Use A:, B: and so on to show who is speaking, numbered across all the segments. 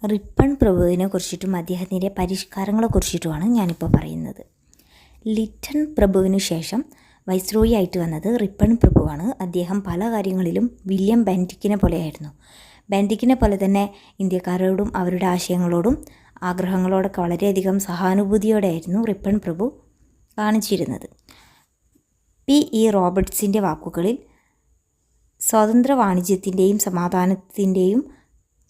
A: Ripon പ്രഭുവിനെ കുറിച്ചിട്ടും അദ്ദേഹത്തിൻ്റെ പരിഷ്കാരങ്ങളെ കുറിച്ചിട്ടുമാണ് ഞാനിപ്പോൾ പറയുന്നത്. ലിറ്റൺ പ്രഭുവിന് ശേഷം വൈസ്രോയി ആയിട്ട് വന്നത് റിപ്പൺ പ്രഭുവാണ്. അദ്ദേഹം പല കാര്യങ്ങളിലും വില്യം ബെൻറ്റിക്കിനെ പോലെയായിരുന്നു. ബെൻറ്റിക്കിനെ പോലെ തന്നെ ഇന്ത്യക്കാരോടും അവരുടെ ആശയങ്ങളോടും ആഗ്രഹങ്ങളോടൊക്കെ വളരെയധികം സഹാനുഭൂതിയോടെയായിരുന്നു റിപ്പൺ പ്രഭു കാണിച്ചിരുന്നത്. P.E. റോബർട്ട്സിൻ്റെ വാക്കുകളിൽ സ്വതന്ത്ര വാണിജ്യത്തിൻ്റെയും സമാധാനത്തിൻ്റെയും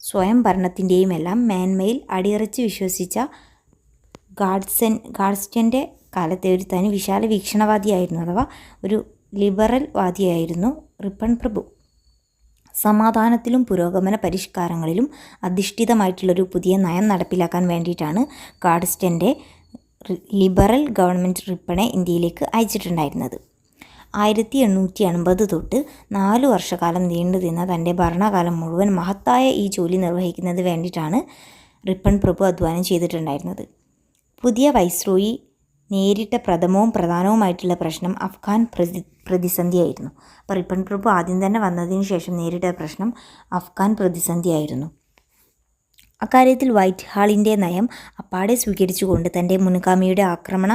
A: സ്വയം ഭരണത്തിൻ്റെയും എല്ലാം മേന്മയിൽ അടിയുറച്ച് വിശ്വസിച്ച ഗാഡ്സ്റ്റൻ്റെ കാലത്തെ ഒരു തനി വിശാല വീക്ഷണവാദിയായിരുന്നു, അഥവാ ഒരു ലിബറൽ വാദിയായിരുന്നു റിപ്പൺ പ്രഭു. സമാധാനത്തിലും പുരോഗമന പരിഷ്കാരങ്ങളിലും അധിഷ്ഠിതമായിട്ടുള്ളൊരു പുതിയ നയം നടപ്പിലാക്കാൻ വേണ്ടിയിട്ടാണ് ഗാഡ്സ്റ്റൻ്റെ ലിബറൽ ഗവൺമെൻറ് റിപ്പണെ ഇന്ത്യയിലേക്ക് അയച്ചിട്ടുണ്ടായിരുന്നത്. 1880 തൊട്ട് 4 വർഷക്കാലം നീണ്ടുനിന്ന തൻ്റെ ഭരണകാലം മുഴുവൻ മഹത്തായ ഈ ജോലി നിർവഹിക്കുന്നത് വേണ്ടിയിട്ടാണ് റിപ്പൺ പ്രഭു അധ്വാനം ചെയ്തിട്ടുണ്ടായിരുന്നത്. പുതിയ വൈസ്രോയി നേരിട്ട പ്രഥമവും പ്രധാനവുമായിട്ടുള്ള പ്രശ്നം അഫ്ഗാൻ പ്രതിസന്ധിയായിരുന്നു. അപ്പോൾ റിപ്പൺ പ്രഭു ആദ്യം തന്നെ വന്നതിന് ശേഷം നേരിട്ട പ്രശ്നം അഫ്ഗാൻ പ്രതിസന്ധിയായിരുന്നു. അക്കാര്യത്തിൽ വൈറ്റ് ഹാളിൻ്റെ നയം അപ്പാടെ സ്വീകരിച്ചുകൊണ്ട് തൻ്റെ മുൻഗാമിയുടെ ആക്രമണ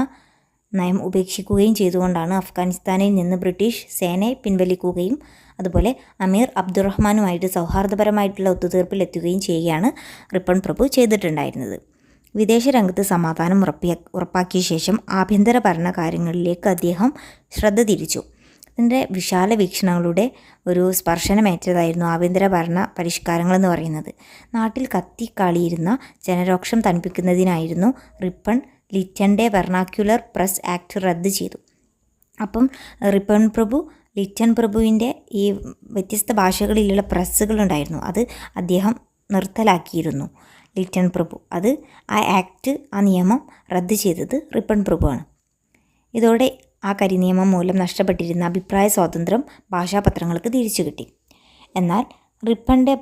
A: നയം ഉപേക്ഷിക്കുകയും ചെയ്തുകൊണ്ടാണ് അഫ്ഗാനിസ്ഥാനിൽ നിന്ന് ബ്രിട്ടീഷ് സേനയെ പിൻവലിക്കുകയും അതുപോലെ അമീർ അബ്ദുറഹ്മാനുമായിട്ട് സൗഹാർദ്ദപരമായിട്ടുള്ള ഒത്തുതീർപ്പിലെത്തുകയും ചെയ്യുകയാണ് റിപ്പൺ പ്രഭു ചെയ്തിട്ടുണ്ടായിരുന്നത്. വിദേശ രംഗത്ത് സമാധാനം ഉറപ്പാക്കിയ ശേഷം ആഭ്യന്തര ഭരണ കാര്യങ്ങളിലേക്ക് അദ്ദേഹം ശ്രദ്ധ തിരിച്ചു. ഇതിൻ്റെ വിശാല വീക്ഷണങ്ങളുടെ ഒരു സ്പർശനമേറ്റതായിരുന്നു ആഭ്യന്തര ഭരണ പരിഷ്കാരങ്ങളെന്ന് പറയുന്നത്. നാട്ടിൽ കത്തിക്കാളിയിരുന്ന ജനരോക്ഷം തണുപ്പിക്കുന്നതിനായിരുന്നു റിപ്പൺ ലിറ്റൻ്റെ വെർണാക്യുലർ പ്രസ് ആക്ട് റദ്ദ് ചെയ്തു. അപ്പം റിപ്പൺ പ്രഭു ലിറ്റൺ പ്രഭുവിൻ്റെ ഈ വ്യത്യസ്ത ഭാഷകളിലുള്ള പ്രസ്സുകളുണ്ടായിരുന്നു, അത് അദ്ദേഹം നിർത്തലാക്കിയിരുന്നു. ലിറ്റൺ പ്രഭു ആ ആക്ട്, ആ നിയമം റദ്ദ് ചെയ്തത് റിപ്പൺ പ്രഭുവാണ്. ഇതോടെ ആ കരിനിയമം മൂലം നഷ്ടപ്പെട്ടിരുന്ന അഭിപ്രായ സ്വാതന്ത്ര്യം ഭാഷാപത്രങ്ങൾക്ക് തിരിച്ചു കിട്ടി. എന്നാൽ റിപ്പൻ്റെ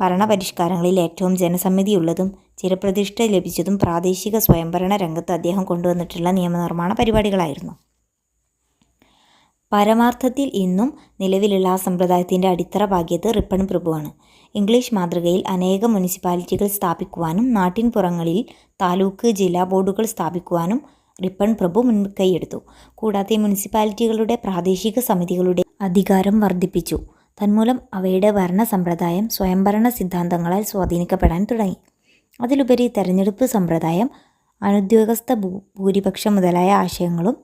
A: ഭരണപരിഷ്കാരങ്ങളിൽ ഏറ്റവും ജനസമ്മതിയുള്ളതും ചിരപ്രതിഷ്ഠ ലഭിച്ചതും പ്രാദേശിക സ്വയംഭരണ രംഗത്ത് അദ്ദേഹം കൊണ്ടുവന്നിട്ടുള്ള നിയമനിർമ്മാണ പരിപാടികളായിരുന്നു. പരമാർത്ഥത്തിൽ ഇന്നും നിലവിലുള്ള ആ സമ്പ്രദായത്തിൻ്റെ അടിത്തറ പാകിയത് റിപ്പൺ പ്രഭുവാണ്. ഇംഗ്ലീഷ് മാതൃകയിൽ അനേകം മുനിസിപ്പാലിറ്റികൾ സ്ഥാപിക്കുവാനും നാട്ടിൻപുറങ്ങളിൽ താലൂക്ക് ജില്ലാ ബോർഡുകൾ സ്ഥാപിക്കുവാനും റിപ്പൺ പ്രഭു മുൻകൈയെടുത്തു. കൂടാതെ മുനിസിപ്പാലിറ്റികളുടെ പ്രാദേശിക സമിതികളുടെ അധികാരം വർദ്ധിപ്പിച്ചു. തന്മൂലം അവയുടെ ഭരണ സമ്പ്രദായം സ്വയംഭരണ സിദ്ധാന്തങ്ങളാൽ സ്വാധീനിക്കപ്പെടാൻ തുടങ്ങി. അതിലുപരി തെരഞ്ഞെടുപ്പ് സമ്പ്രദായം, അനുദ്യോഗസ്ഥ ഭൂരിപക്ഷം മുതലായ ആശയങ്ങളും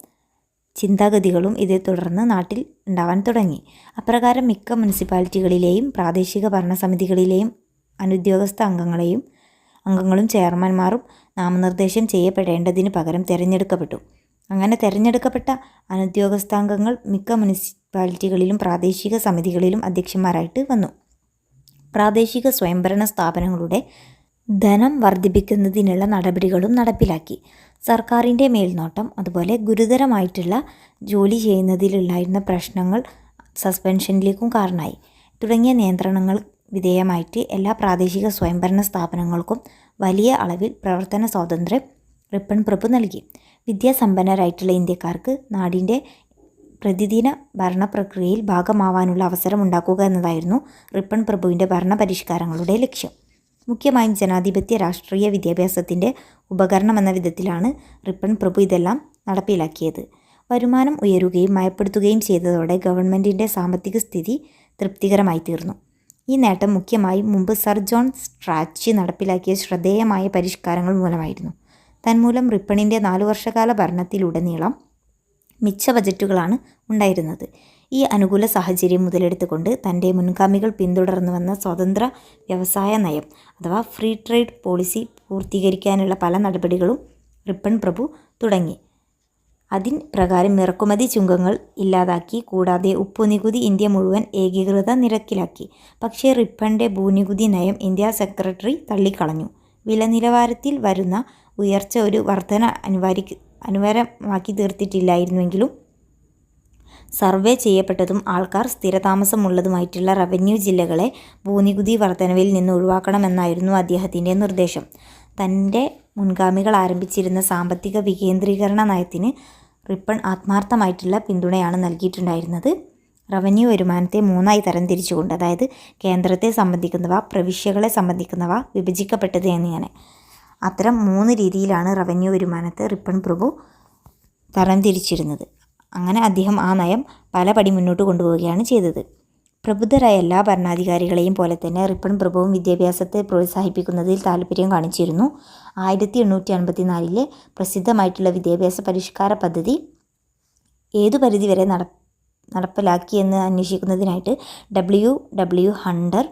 A: ചിന്താഗതികളും ഇതേ തുടർന്ന് നാട്ടിൽ ഉണ്ടാവാൻ തുടങ്ങി. അപ്രകാരം മിക്ക മുനിസിപ്പാലിറ്റികളിലെയും പ്രാദേശിക ഭരണസമിതികളിലെയും അനുദ്യോഗസ്ഥ അംഗങ്ങളും ചെയർമാൻമാരും നാമനിർദ്ദേശം ചെയ്യപ്പെടേണ്ടതിന് പകരം തിരഞ്ഞെടുക്കപ്പെട്ടു. അങ്ങനെ തിരഞ്ഞെടുക്കപ്പെട്ട അനുദ്യോഗസ്ഥാംഗങ്ങൾ മിക്ക മുനിസിപ്പാലിറ്റികളിലും പ്രാദേശിക സമിതികളിലും അധ്യക്ഷന്മാരായിട്ട് വന്നു. പ്രാദേശിക സ്വയംഭരണ സ്ഥാപനങ്ങളുടെ ധനം വർദ്ധിപ്പിക്കുന്നതിനുള്ള നടപടികളും നടപ്പിലാക്കി. സർക്കാരിൻ്റെ മേൽനോട്ടം, അതുപോലെ ഗുരുതരമായിട്ടുള്ള ജോലി ചെയ്യുന്നതിലുണ്ടായിരുന്ന പ്രശ്നങ്ങൾ സസ്പെൻഷനിലേക്കും കാരണമായി. തുടങ്ങിയ നിയന്ത്രണങ്ങൾ വിധേയമായിട്ട് എല്ലാ പ്രാദേശിക സ്വയംഭരണ സ്ഥാപനങ്ങൾക്കും വലിയ അളവിൽ പ്രവർത്തന സ്വാതന്ത്ര്യം റിപ്പൺ പ്രഭു നൽകി. വിദ്യാസമ്പന്നരായിട്ടുള്ള ഇന്ത്യക്കാർക്ക് നാടിൻ്റെ പ്രതിദിന ഭരണപ്രക്രിയയിൽ ഭാഗമാവാനുള്ള അവസരം ഉണ്ടാക്കുക എന്നതായിരുന്നു റിപ്പൺ പ്രഭുവിൻ്റെ ഭരണപരിഷ്കാരങ്ങളുടെ ലക്ഷ്യം. മുഖ്യമായും ജനാധിപത്യ രാഷ്ട്രീയ വിദ്യാഭ്യാസത്തിൻ്റെ ഉപകരണമെന്ന വിധത്തിലാണ് റിപ്പൺ പ്രഭു ഇതെല്ലാം നടപ്പിലാക്കിയത്. വരുമാനം ഉയരുകയും മയപ്പെടുത്തുകയും ചെയ്തതോടെ ഗവൺമെൻറ്റിൻ്റെ സാമ്പത്തിക സ്ഥിതി തൃപ്തികരമായി തീർന്നു. ഈ നേട്ടം മുഖ്യമായും മുമ്പ് സർ ജോൺ സ്ട്രാച്ചി നടപ്പിലാക്കിയ ശ്രദ്ധേയമായ പരിഷ്കാരങ്ങൾ മൂലമായിരുന്നു. തന്മൂലം റിപ്പണിൻ്റെ 4 വർഷകാല ഭരണത്തിലുടനീളം മിച്ച ബജറ്റുകളാണ് ഉണ്ടായിരുന്നത്. ഈ അനുകൂല സാഹചര്യം മുതലെടുത്തുകൊണ്ട് തൻ്റെ മുൻഗാമികൾ പിന്തുടർന്നു വന്ന സ്വതന്ത്ര വ്യവസായ നയം അഥവാ ഫ്രീ ട്രേഡ് പോളിസി പൂർത്തീകരിക്കാനുള്ള പല നടപടികളും റിപ്പൺ പ്രഭു തുടങ്ങി. അതിൻ പ്രകാരം ഇറക്കുമതി ചുങ്കങ്ങൾ ഇല്ലാതാക്കി. കൂടാതെ ഉപ്പുനികുതി ഇന്ത്യ മുഴുവൻ ഏകീകൃത നിരക്കിലാക്കി. പക്ഷേ റിപ്പൻ്റെ ഭൂനികുതി നയം ഇന്ത്യ സെക്രട്ടറി തള്ളിക്കളഞ്ഞു. വില നിലവാരത്തിൽ വരുന്ന ഉയർച്ച ഒരു വർധന അനിവാര്യമാക്കി തീർത്തിട്ടില്ലായിരുന്നെങ്കിലും സർവേ ചെയ്യപ്പെട്ടതും ആൾക്കാർ സ്ഥിരതാമസമുള്ളതുമായിട്ടുള്ള റവന്യൂ ജില്ലകളെ ഭൂനികുതി വർധനവിൽ നിന്ന് ഒഴിവാക്കണമെന്നായിരുന്നു അദ്ദേഹത്തിൻ്റെ നിർദ്ദേശം. തൻ്റെ മുൻഗാമികൾ ആരംഭിച്ചിരുന്ന സാമ്പത്തിക വികേന്ദ്രീകരണ നയത്തിന് റിപ്പൺ ആത്മാർത്ഥമായിട്ടുള്ള പിന്തുണയാണ് നൽകിയിട്ടുണ്ടായിരുന്നത്. റവന്യൂ വരുമാനത്തെ 3 തരംതിരിച്ചുകൊണ്ട്, അതായത് കേന്ദ്രത്തെ സംബന്ധിക്കുന്നവ, പ്രവിശ്യകളെ സംബന്ധിക്കുന്നവ, വിഭജിക്കപ്പെട്ടത് എന്നിങ്ങനെ. അത്തരം 3 രീതിയിലാണ് റവന്യൂ വരുമാനത്തെ റിപ്പൺ പ്രഭു തരംതിരിച്ചിരുന്നത്. അങ്ങനെ അദ്ദേഹം ആ നയം പല പടി മുന്നോട്ട് കൊണ്ടുപോവുകയാണ് ചെയ്തത്. പ്രബുദ്ധരായ എല്ലാ ഭരണാധികാരികളെയും പോലെ തന്നെ റിപ്പൺ പ്രഭുവും വിദ്യാഭ്യാസത്തെ പ്രോത്സാഹിപ്പിക്കുന്നതിൽ താല്പര്യം കാണിച്ചിരുന്നു. 1854 പ്രസിദ്ധമായിട്ടുള്ള വിദ്യാഭ്യാസ പരിഷ്കാര പദ്ധതി ഏതു പരിധിവരെ നടപ്പിലാക്കിയെന്ന് അന്വേഷിക്കുന്നതിനായിട്ട് W. ഹണ്ടർ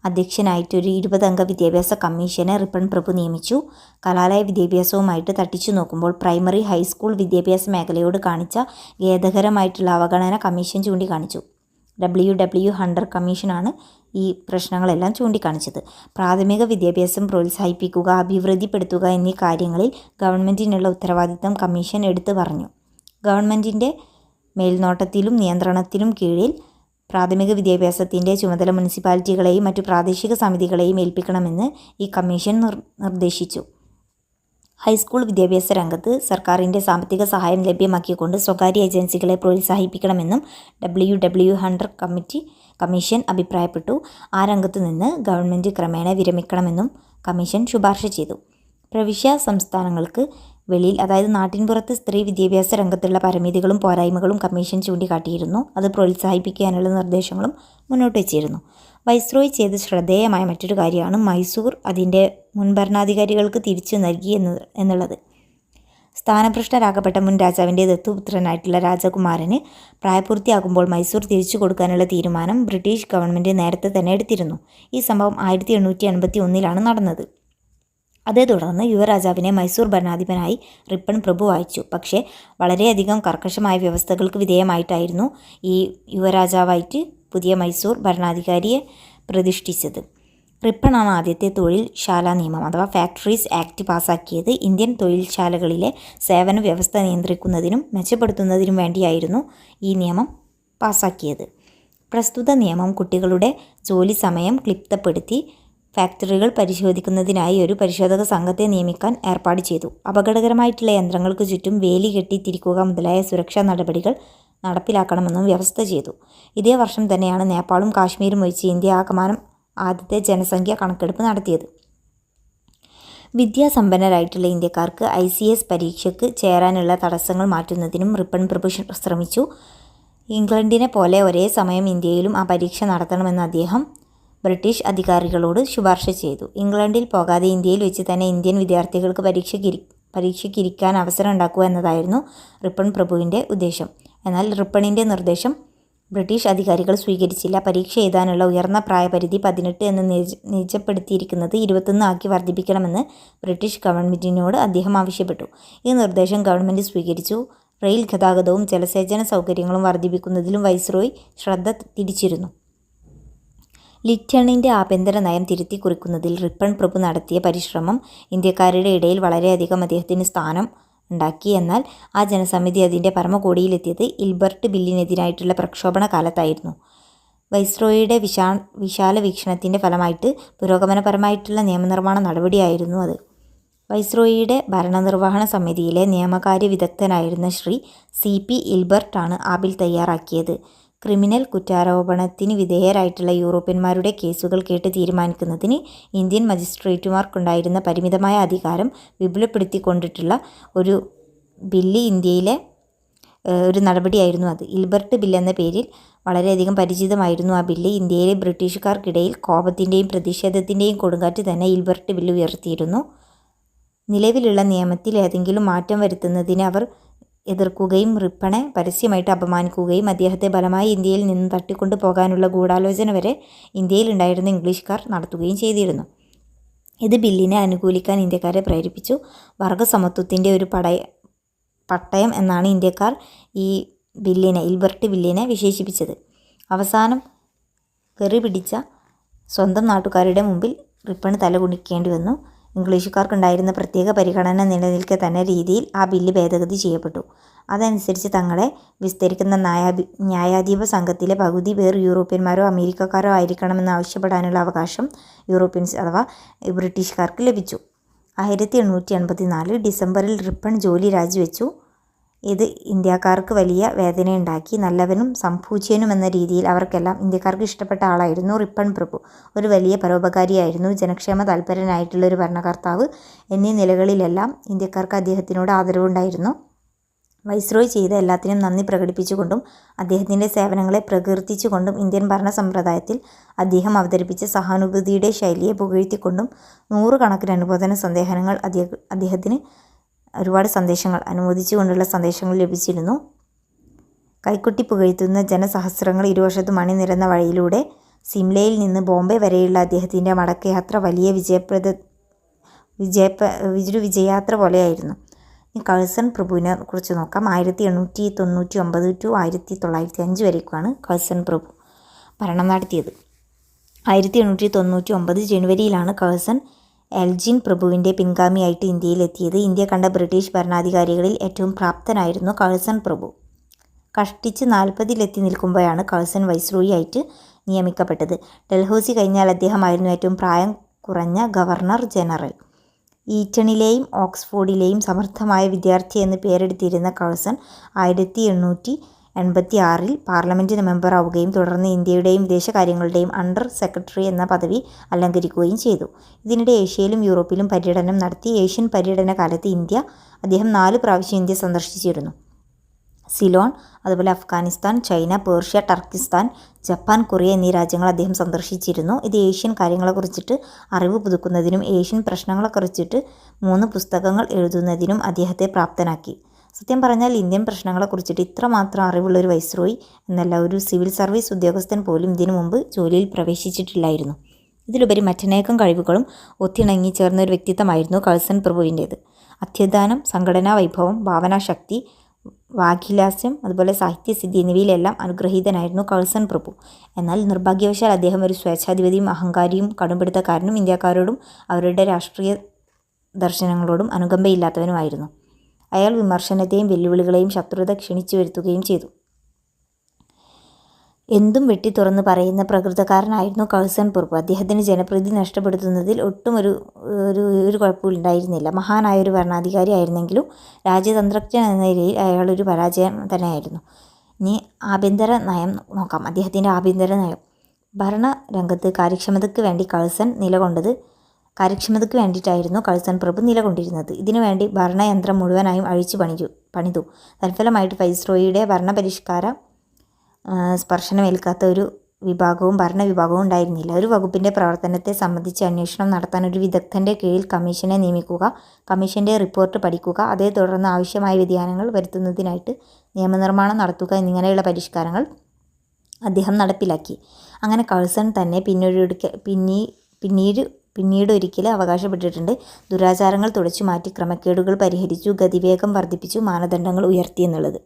A: അധ്യക്ഷനായിട്ട് ഒരു 20 അംഗ വിദ്യാഭ്യാസ കമ്മീഷനെ റിപ്പൺ പ്രഭു നിയമിച്ചു. കലാലയ വിദ്യാഭ്യാസവുമായിട്ട് തട്ടിച്ചു നോക്കുമ്പോൾ പ്രൈമറി, ഹൈസ്കൂൾ വിദ്യാഭ്യാസ മേഖലയോട് കാണിച്ച ഖേദകരമായിട്ടുള്ള അവഗണന കമ്മീഷൻ ചൂണ്ടിക്കാണിച്ചു. W. ഹണ്ടർ കമ്മീഷനാണ് ഈ പ്രശ്നങ്ങളെല്ലാം ചൂണ്ടിക്കാണിച്ചത്. പ്രാഥമിക വിദ്യാഭ്യാസം പ്രോത്സാഹിപ്പിക്കുക, അഭിവൃദ്ധിപ്പെടുത്തുക എന്നീ കാര്യങ്ങളിൽ ഗവൺമെൻറ്റിനുള്ള ഉത്തരവാദിത്തം കമ്മീഷൻ എടുത്തു പറഞ്ഞു. ഗവൺമെൻറ്റിൻ്റെ മേൽനോട്ടത്തിലും നിയന്ത്രണത്തിലും കീഴിൽ പ്രാഥമിക വിദ്യാഭ്യാസത്തിൻ്റെ ചുമതല മുനിസിപ്പാലിറ്റികളെയും മറ്റു പ്രാദേശിക സമിതികളെയും ഏൽപ്പിക്കണമെന്ന് ഈ കമ്മീഷൻ നിർദ്ദേശിച്ചു. ഹൈസ്കൂൾ വിദ്യാഭ്യാസ രംഗത്ത് സർക്കാരിൻ്റെ സാമ്പത്തിക സഹായം ലഭ്യമാക്കിക്കൊണ്ട് സ്വകാര്യ ഏജൻസികളെ പ്രോത്സാഹിപ്പിക്കണമെന്നും W. ഹണ്ടർ കമ്മീഷൻ അഭിപ്രായപ്പെട്ടു. ആ രംഗത്തു നിന്ന് ഗവൺമെൻറ് ക്രമേണ വിരമിക്കണമെന്നും കമ്മീഷൻ ശുപാർശ ചെയ്തു. പ്രവിശ്യ സംസ്ഥാനങ്ങൾക്ക് വെളിയിൽ, അതായത് നാട്ടിൻപുറത്ത് സ്ത്രീ വിദ്യാഭ്യാസ രംഗത്തുള്ള പരിമിതികളും പോരായ്മകളും കമ്മീഷൻ ചൂണ്ടിക്കാട്ടിയിരുന്നു. അത് പ്രോത്സാഹിപ്പിക്കാനുള്ള നിർദ്ദേശങ്ങളും മുന്നോട്ട് വച്ചിരുന്നു. വൈസ്രോയി ചെയ്ത ശ്രദ്ധേയമായ മറ്റൊരു കാര്യമാണ് മൈസൂർ അതിൻ്റെ മുൻ ഭരണാധികാരികൾക്ക് തിരിച്ചു നൽകി എന്നുള്ളത്. സ്ഥാനഭ്രഷ്ടരാക്കപ്പെട്ട മുൻ രാജാവിൻ്റെ ദത്തുപുത്രനായിട്ടുള്ള രാജകുമാരന് പ്രായപൂർത്തിയാകുമ്പോൾ മൈസൂർ തിരിച്ചു കൊടുക്കാനുള്ള തീരുമാനം ബ്രിട്ടീഷ് ഗവൺമെൻറ് നേരത്തെ തന്നെ എടുത്തിരുന്നു. ഈ സംഭവം 1881 നടന്നത്. അതേ തുടർന്ന് യുവരാജാവിനെ മൈസൂർ ഭരണാധിപനായി റിപ്പൺ പ്രഭു അയച്ചു. പക്ഷേ വളരെയധികം കർക്കശമായ വ്യവസ്ഥകൾക്ക് വിധേയമായിട്ടായിരുന്നു ഈ യുവരാജാവായിട്ട് പുതിയ മൈസൂർ ഭരണാധികാരിയെ പ്രതിഷ്ഠിച്ചത്. റിപ്പണാണ് ആദ്യത്തെ തൊഴിൽ ശാലാ നിയമം അഥവാ ഫാക്ടറീസ് ആക്ട് പാസാക്കിയത്. ഇന്ത്യൻ തൊഴിൽശാലകളിലെ സേവന വ്യവസ്ഥ നിയന്ത്രിക്കുന്നതിനും മെച്ചപ്പെടുത്തുന്നതിനും വേണ്ടിയായിരുന്നു ഈ നിയമം പാസാക്കിയത്. പ്രസ്തുത നിയമം കുട്ടികളുടെ ജോലി സമയം ക്ലിപ്തപ്പെടുത്തി ഫാക്ടറികൾ പരിശോധിക്കുന്നതിനായി ഒരു പരിശോധക സംഘത്തെ നിയമിക്കാൻ ഏർപ്പാട് ചെയ്തു. അപകടകരമായിട്ടുള്ള യന്ത്രങ്ങൾക്ക് ചുറ്റും വേലി കെട്ടി തിരിക്കുക മുതലായ സുരക്ഷാ നടപടികൾ നടപ്പിലാക്കണമെന്നും വ്യവസ്ഥ ചെയ്തു. ഇതേ വർഷം തന്നെയാണ് നേപ്പാളും കാശ്മീരും ഒഴിച്ച് ഇന്ത്യ ആകമാനം ആദ്യത്തെ ജനസംഖ്യ കണക്കെടുപ്പ് നടത്തിയത്. വിദ്യാസമ്പന്നരായിട്ടുള്ള ഇന്ത്യക്കാർക്ക് ICS പരീക്ഷയ്ക്ക് ചേരാനുള്ള തടസ്സങ്ങൾ മാറ്റുന്നതിനും റിപ്പൺ പ്രഭു ശ്രമിച്ചു. ഇംഗ്ലണ്ടിനെ പോലെ ഒരേ സമയം ഇന്ത്യയിലും ആ പരീക്ഷ നടത്തണമെന്ന് അദ്ദേഹം ബ്രിട്ടീഷ് അധികാരികളോട് ശുപാർശ ചെയ്തു. ഇംഗ്ലണ്ടിൽ പോകാതെ ഇന്ത്യയിൽ വെച്ച് തന്നെ ഇന്ത്യൻ വിദ്യാർത്ഥികൾക്ക് പരീക്ഷയ്ക്കിരിക്കാൻ അവസരം ഉണ്ടാക്കുക എന്നതായിരുന്നു റിപ്പൺ പ്രഭുവിൻ്റെ ഉദ്ദേശം. എന്നാൽ റിപ്പണിൻ്റെ നിർദ്ദേശം ബ്രിട്ടീഷ് അധികാരികൾ സ്വീകരിച്ചില്ല. പരീക്ഷ എഴുതാനുള്ള ഉയർന്ന പ്രായപരിധി 18 എന്ന് നിജപ്പെടുത്തിയിരിക്കുന്നത് 21 ആക്കി വർദ്ധിപ്പിക്കണമെന്ന് ബ്രിട്ടീഷ് ഗവൺമെൻറ്റിനോട് അദ്ദേഹം ആവശ്യപ്പെട്ടു. ഈ നിർദ്ദേശം ഗവൺമെൻറ് സ്വീകരിച്ചു. റെയിൽ ഗതാഗതവും ജലസേചന സൗകര്യങ്ങളും വർദ്ധിപ്പിക്കുന്നതിലും വൈസ്രോയി ശ്രദ്ധ തിരിച്ചിരുന്നു. ലിറ്റണിൻ്റെ ആഭ്യന്തര നയം തിരുത്തി കുറിക്കുന്നതിൽ റിപ്പൺ പ്രഭു നടത്തിയ പരിശ്രമം ഇന്ത്യക്കാരുടെ ഇടയിൽ വളരെയധികം അദ്ദേഹത്തിന് സ്ഥാനം ഉണ്ടാക്കി. എന്നാൽ ആ ജനസമിതി അതിൻ്റെ പരമകോടിയിലെത്തിയത് ഇൽബർട്ട് ബില്ലിനെതിരായിട്ടുള്ള പ്രക്ഷോഭണ കാലത്തായിരുന്നു. വൈസ്രോയിയുടെ വിശാല വീക്ഷണത്തിൻ്റെ ഫലമായിട്ട് പുരോഗമനപരമായിട്ടുള്ള നിയമനിർമ്മാണ നടപടിയായിരുന്നു അത്. വൈസ്രോയിയുടെ ഭരണനിർവഹണ സമിതിയിലെ നിയമകാര്യ വിദഗ്ധനായിരുന്ന ശ്രീ CP ഇൽബർട്ട് ആണ് ആ ബിൽ തയ്യാറാക്കിയത്. ക്രിമിനൽ കുറ്റാരോപണത്തിന് വിധേയരായിട്ടുള്ള യൂറോപ്യന്മാരുടെ കേസുകൾ കേട്ട് തീരുമാനിക്കുന്നതിന് ഇന്ത്യൻ മജിസ്ട്രേറ്റുമാർക്കുണ്ടായിരുന്ന പരിമിതമായ അധികാരം വിപുലപ്പെടുത്തിക്കൊണ്ടിട്ടുള്ള ഒരു ബില്ല് ഇന്ത്യയിലെ ഒരു നടപടിയായിരുന്നു അത്. ഇൽബർട്ട് ബിൽ എന്ന പേരിൽ വളരെയധികം പരിചിതമായിരുന്നു ആ ബില്ല്. ഇന്ത്യയിലെ ബ്രിട്ടീഷുകാർക്കിടയിൽ കോപത്തിൻ്റെയും പ്രതിഷേധത്തിൻ്റെയും കൊടുങ്കാറ്റ് തന്നെ ഇൽബർട്ട് ബില്ല് ഉയർത്തിയിരുന്നു. നിലവിലുള്ള നിയമത്തിൽ ഏതെങ്കിലും മാറ്റം വരുത്തുന്നതിന് അവർ എതിർക്കുകയും റിപ്പണെ പരസ്യമായിട്ട് അപമാനിക്കുകയും അദ്ദേഹത്തെ ബലമായി ഇന്ത്യയിൽ നിന്ന് തട്ടിക്കൊണ്ടു പോകാനുള്ള ഗൂഢാലോചന വരെ ഇന്ത്യയിലുണ്ടായിരുന്ന ഇംഗ്ലീഷുകാർ നടത്തുകയും ചെയ്തിരുന്നു. ഇത് ബില്ലിനെ അനുകൂലിക്കാൻ ഇന്ത്യക്കാരെ പ്രേരിപ്പിച്ചു. വർഗസമത്വത്തിൻ്റെ ഒരു പട്ടയം എന്നാണ് ഇന്ത്യക്കാർ ഈ ഇൽബർട്ട് ബില്ലിനെ വിശേഷിപ്പിച്ചത്. അവസാനം വെറി പിടിച്ച സ്വന്തം നാട്ടുകാരുടെ മുമ്പിൽ റിപ്പൺ തലകുനിക്കേണ്ടി വന്നു. ഇംഗ്ലീഷുകാർക്കുണ്ടായിരുന്ന പ്രത്യേക പരിഗണന നിലനിൽക്കെ തന്നെ രീതിയിൽ ആ ബില്ല് ഭേദഗതി ചെയ്യപ്പെട്ടു. അതനുസരിച്ച് തങ്ങളെ വിസ്തരിക്കുന്ന ന്യായാധിപ സംഘത്തിലെ പകുതി പേർ യൂറോപ്യന്മാരോ അമേരിക്കക്കാരോ ആയിരിക്കണമെന്ന് ആവശ്യപ്പെടാനുള്ള അവകാശം യൂറോപ്യൻസ് അഥവാ ബ്രിട്ടീഷുകാർക്ക് ലഭിച്ചു. 1884 ഡിസംബറിൽ റിപ്പൺ ജോലി രാജിവെച്ചു. ഇത് ഇന്ത്യക്കാർക്ക് വലിയ വേദനയുണ്ടാക്കി. നല്ലവനും സംപൂജ്യനും എന്ന രീതിയിൽ അവർക്കെല്ലാം ഇന്ത്യക്കാർക്ക് ഇഷ്ടപ്പെട്ട ആളായിരുന്നു റിപ്പൺ പ്രഭു. ഒരു വലിയ പരോപകാരിയായിരുന്നു, ജനക്ഷേമ തൽപരനായിട്ടുള്ളൊരു ഭരണകർത്താവ് എന്നീ നിലകളിലെല്ലാം ഇന്ത്യക്കാർക്ക് അദ്ദേഹത്തിനോട് ആദരവുണ്ടായിരുന്നു. വൈസ്രോയ് ചെയ്ത എല്ലാത്തിനും നന്ദി പ്രകടിപ്പിച്ചുകൊണ്ടും അദ്ദേഹത്തിൻ്റെ സേവനങ്ങളെ പ്രകീർത്തിച്ചുകൊണ്ടും ഇന്ത്യൻ ഭരണ സമ്പ്രദായത്തിൽ അദ്ദേഹം അവതരിപ്പിച്ച സഹാനുഭൂതിയുടെ ശൈലിയെ പുകഴ്ത്തിക്കൊണ്ടും നൂറുകണക്കിന് അനുമോദന സന്ദേശങ്ങൾ അദ്ദേഹത്തിന് ഒരുപാട് സന്ദേശങ്ങൾ അനുമോദിച്ചുകൊണ്ടുള്ള സന്ദേശങ്ങൾ ലഭിച്ചിരുന്നു. കൈക്കൊട്ടി പുകഴ്ത്തുന്ന ജനസഹസ്രങ്ങൾ ഇരുവശത്തും അണിനിരന്ന വഴിയിലൂടെ സിംലയിൽ നിന്ന് ബോംബെ വരെയുള്ള അദ്ദേഹത്തിൻ്റെ മടക്കയാത്ര വലിയ വിജയാത്ര പോലെയായിരുന്നു. കഴ്സൺ പ്രഭുവിനെ കുറിച്ച് നോക്കാം. 1899 to 1905 വരേക്കുമാണ് കഴ്സൺ പ്രഭു ഭരണം നടത്തിയത്. 1899 ജനുവരിയിലാണ് കഴ്സൺ എൽജിൻ പ്രഭുവിൻ്റെ പിൻഗാമിയായിട്ട് ഇന്ത്യയിലെത്തിയത്. ഇന്ത്യ കണ്ട ബ്രിട്ടീഷ് ഭരണാധികാരികളിൽ ഏറ്റവും പ്രാപ്തനായിരുന്നു കഴ്സൺ പ്രഭു. കഷ്ടിച്ച് 40-ലെത്തി നിൽക്കുമ്പോഴാണ് കഴ്സൺ വൈസ്രോയി ആയിട്ട് നിയമിക്കപ്പെട്ടത്. ഡൽഹൌസി കഴിഞ്ഞാൽ അദ്ദേഹമായിരുന്നു ഏറ്റവും പ്രായം കുറഞ്ഞ ഗവർണർ ജനറൽ. ഈറ്റണിലെയും ഓക്സ്ഫോർഡിലെയും സമർത്ഥമായ വിദ്യാർത്ഥി എന്ന് പേരെടുത്തിരുന്ന കഴ്സൺ 1886 പാർലമെൻറ്റ് മെമ്പറാവുകയും തുടർന്ന് ഇന്ത്യയുടെയും വിദേശകാര്യങ്ങളുടെയും അണ്ടർ സെക്രട്ടറി എന്ന പദവി അലങ്കരിക്കുകയും ചെയ്തു. ഇതിനിടെ ഏഷ്യയിലും യൂറോപ്പിലും പര്യടനം നടത്തി. ഏഷ്യൻ പര്യടന കാലത്ത് അദ്ദേഹം 4 പ്രാവശ്യം ഇന്ത്യ സന്ദർശിച്ചിരുന്നു. സിലോൺ, അതുപോലെ Afghanistan, China, Persia, Turkestan, Japan, Korea എന്നീ രാജ്യങ്ങൾ അദ്ദേഹം സന്ദർശിച്ചിരുന്നു. ഇത് ഏഷ്യൻ കാര്യങ്ങളെക്കുറിച്ചിട്ട് അറിവ് പുതുക്കുന്നതിനും ഏഷ്യൻ പ്രശ്നങ്ങളെക്കുറിച്ചിട്ട് 3 പുസ്തകങ്ങൾ എഴുതുന്നതിനും അദ്ദേഹത്തെ പ്രാപ്തനാക്കി. സത്യം പറഞ്ഞാൽ ഇന്ത്യൻ പ്രശ്നങ്ങളെക്കുറിച്ചിട്ട് ഇത്രമാത്രം അറിവുള്ളൊരു വൈസ്രോയി എന്നല്ല, ഒരു സിവിൽ സർവീസ് ഉദ്യോഗസ്ഥൻ പോലും ഇതിനു മുമ്പ് ജോലിയിൽ പ്രവേശിച്ചിട്ടില്ലായിരുന്നു. ഇതിലുപരി മറ്റനേകം കഴിവുകളും ഒത്തിണങ്ങി ചേർന്ന ഒരു വ്യക്തിത്വമായിരുന്നു കഴ്സൺ പ്രഭുവിൻ്റേത്. അത്യുദാനം, സംഘടനാ വൈഭവം, ഭാവനാശക്തി, വാഗ്വിലാസ്യം, അതുപോലെ സാഹിത്യസിദ്ധി എന്നിവയിലെല്ലാം അനുഗ്രഹീതനായിരുന്നു കഴ്സൺ പ്രഭു. എന്നാൽ നിർഭാഗ്യവശാൽ അദ്ദേഹം ഒരു സ്വേച്ഛാധിപതിയും അഹങ്കാരിയും കടുംപിടുത്തക്കാരനും ഇന്ത്യക്കാരോടും അവരുടെ രാഷ്ട്രീയ ദർശനങ്ങളോടും അനുകമ്പയില്ലാത്തവനുമായിരുന്നു. അയാൾ വിമർശനത്തെയും വെല്ലുവിളികളെയും ശത്രുത ക്ഷണിച്ചു വരുത്തുകയും ചെയ്തു. എന്തും വെട്ടി തുറന്ന് പറയുന്ന പ്രകൃതക്കാരനായിരുന്നു കഴ്സൺ പ്രഭു. അദ്ദേഹത്തിന് ജനപ്രീതി നഷ്ടപ്പെടുത്തുന്നതിൽ ഒട്ടും ഒരു കുഴപ്പമുണ്ടായിരുന്നില്ല. മഹാനായൊരു ഭരണാധികാരി ആയിരുന്നെങ്കിലും രാജ്യതന്ത്രജ്ഞൻ എന്ന നിലയിൽ അയാളൊരു പരാജയം തന്നെയായിരുന്നു. ഇനി ആഭ്യന്തര നയം നോക്കാം. അദ്ദേഹത്തിൻ്റെ ആഭ്യന്തര നയം. ഭരണരംഗത്ത് കാര്യക്ഷമതയ്ക്ക് വേണ്ടിയിട്ടായിരുന്നു കഴ്സൺ പ്രഭു നിലകൊണ്ടിരുന്നത്. ഇതിനുവേണ്ടി ഭരണയന്ത്രം മുഴുവനായും അഴിച്ചു പണിതു. തൽഫലമായിട്ട് വൈസ്രോയിയുടെ ഭരണപരിഷ്കാര സ്പർശനമേൽക്കാത്ത ഒരു ഭരണവിഭാഗവും ഉണ്ടായിരുന്നില്ല. ഒരു വകുപ്പിൻ്റെ പ്രവർത്തനത്തെ സംബന്ധിച്ച് അന്വേഷണം നടത്താൻ ഒരു വിദഗ്ധൻ്റെ കീഴിൽ കമ്മീഷനെ നിയമിക്കുക, കമ്മീഷൻ്റെ റിപ്പോർട്ട് പഠിക്കുക, അതേ തുടർന്ന് ആവശ്യമായ വ്യതിയാനങ്ങൾ വരുത്തുന്നതിനായിട്ട് നിയമനിർമ്മാണം നടത്തുക എന്നിങ്ങനെയുള്ള പരിഷ്കാരങ്ങൾ അദ്ദേഹം നടപ്പിലാക്കി. അങ്ങനെ കഴ്സൺ തന്നെ പിന്നീട് ഒരിക്കൽ അവകാശപ്പെട്ടിട്ടുണ്ട്, ദുരാചാരങ്ങൾ തുടച്ചുമാറ്റി ക്രമക്കേടുകൾ പരിഹരിച്ചു, ഗതിവേഗം വർദ്ധിപ്പിച്ചു, മാനദണ്ഡങ്ങൾ ഉയർത്തി എന്നുള്ളത്.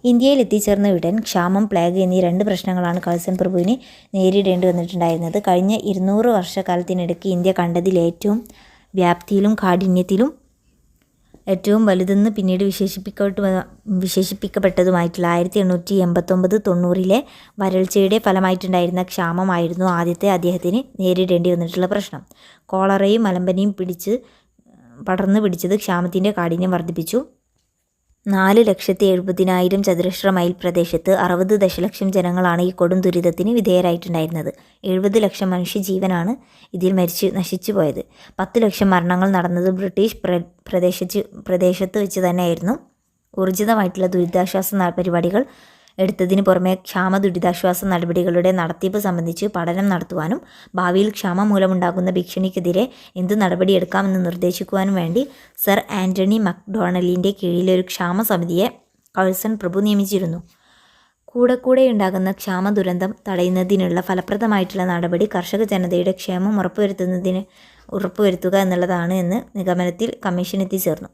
A: ഇന്ത്യയിൽ എത്തിച്ചേർന്ന ഉടൻ ക്ഷാമം, പ്ലേഗ് എന്നീ 2 പ്രശ്നങ്ങളാണ് കഴ്സൺ പ്രഭുവിന് നേരിടേണ്ടി വന്നിട്ടുണ്ടായിരുന്നത്. കഴിഞ്ഞ 200 വർഷക്കാലത്തിനിടയ്ക്ക് ഇന്ത്യ കണ്ടതിൽ ഏറ്റവും വ്യാപ്തിയിലും കാഠിന്യത്തിലും ഏറ്റവും വലുതെന്ന് പിന്നീട് വിശേഷിപ്പിക്കപ്പെട്ടതുമായിട്ടുള്ള 1889-90 വരൾച്ചയുടെ ഫലമായിട്ടുണ്ടായിരുന്ന ക്ഷാമമായിരുന്നു ആദ്യത്തെ അദ്ദേഹത്തിന് നേരിടേണ്ടി വന്നിട്ടുള്ള പ്രശ്നം. കോളറയും മലമ്പനിയും പടർന്നു പിടിച്ചത് ക്ഷാമത്തിൻ്റെ കാഠിന്യം വർദ്ധിപ്പിച്ചു. 4,70,000 ചതുരശ്ര മൈൽ പ്രദേശത്ത് 60 ദശലക്ഷം ജനങ്ങളാണ് ഈ കൊടും ദുരിതത്തിന് വിധേയരായിട്ടുണ്ടായിരുന്നത്. 70 ലക്ഷം മനുഷ്യജീവനാണ് ഇതിൽ നശിച്ചു പോയത്. 10 ലക്ഷം മരണങ്ങൾ നടന്നത് ബ്രിട്ടീഷ് പ്രദേശത്ത് വെച്ച് തന്നെയായിരുന്നു. ഊർജിതമായിട്ടുള്ള ദുരിതാശ്വാസ പരിപാടികൾ എടുത്തതിന് പുറമെ ദുരിതാശ്വാസ നടപടികളുടെ നടത്തിപ്പ് സംബന്ധിച്ച് പഠനം നടത്തുവാനും ഭാവിയിൽ ക്ഷാമം മൂലമുണ്ടാകുന്ന ഭീഷണിക്കെതിരെ എന്ത് നടപടിയെടുക്കാമെന്ന് നിർദ്ദേശിക്കുവാനും വേണ്ടി സർ ആൻ്റണി മക്ഡൊണാൽഡിൻ്റെ കീഴിലെ ഒരു ക്ഷാമ സമിതിയെ കഴ്സൺ പ്രഭു നിയമിച്ചിരുന്നു. കൂടെ ഉണ്ടാകുന്ന ക്ഷാമ ദുരന്തം തടയുന്നതിനുള്ള ഫലപ്രദമായിട്ടുള്ള നടപടി കർഷക ജനതയുടെ ക്ഷേമം ഉറപ്പുവരുത്തുക എന്നുള്ളതാണ് എന്ന് നിഗമനത്തിൽ കമ്മീഷൻ എത്തിച്ചേർന്നു.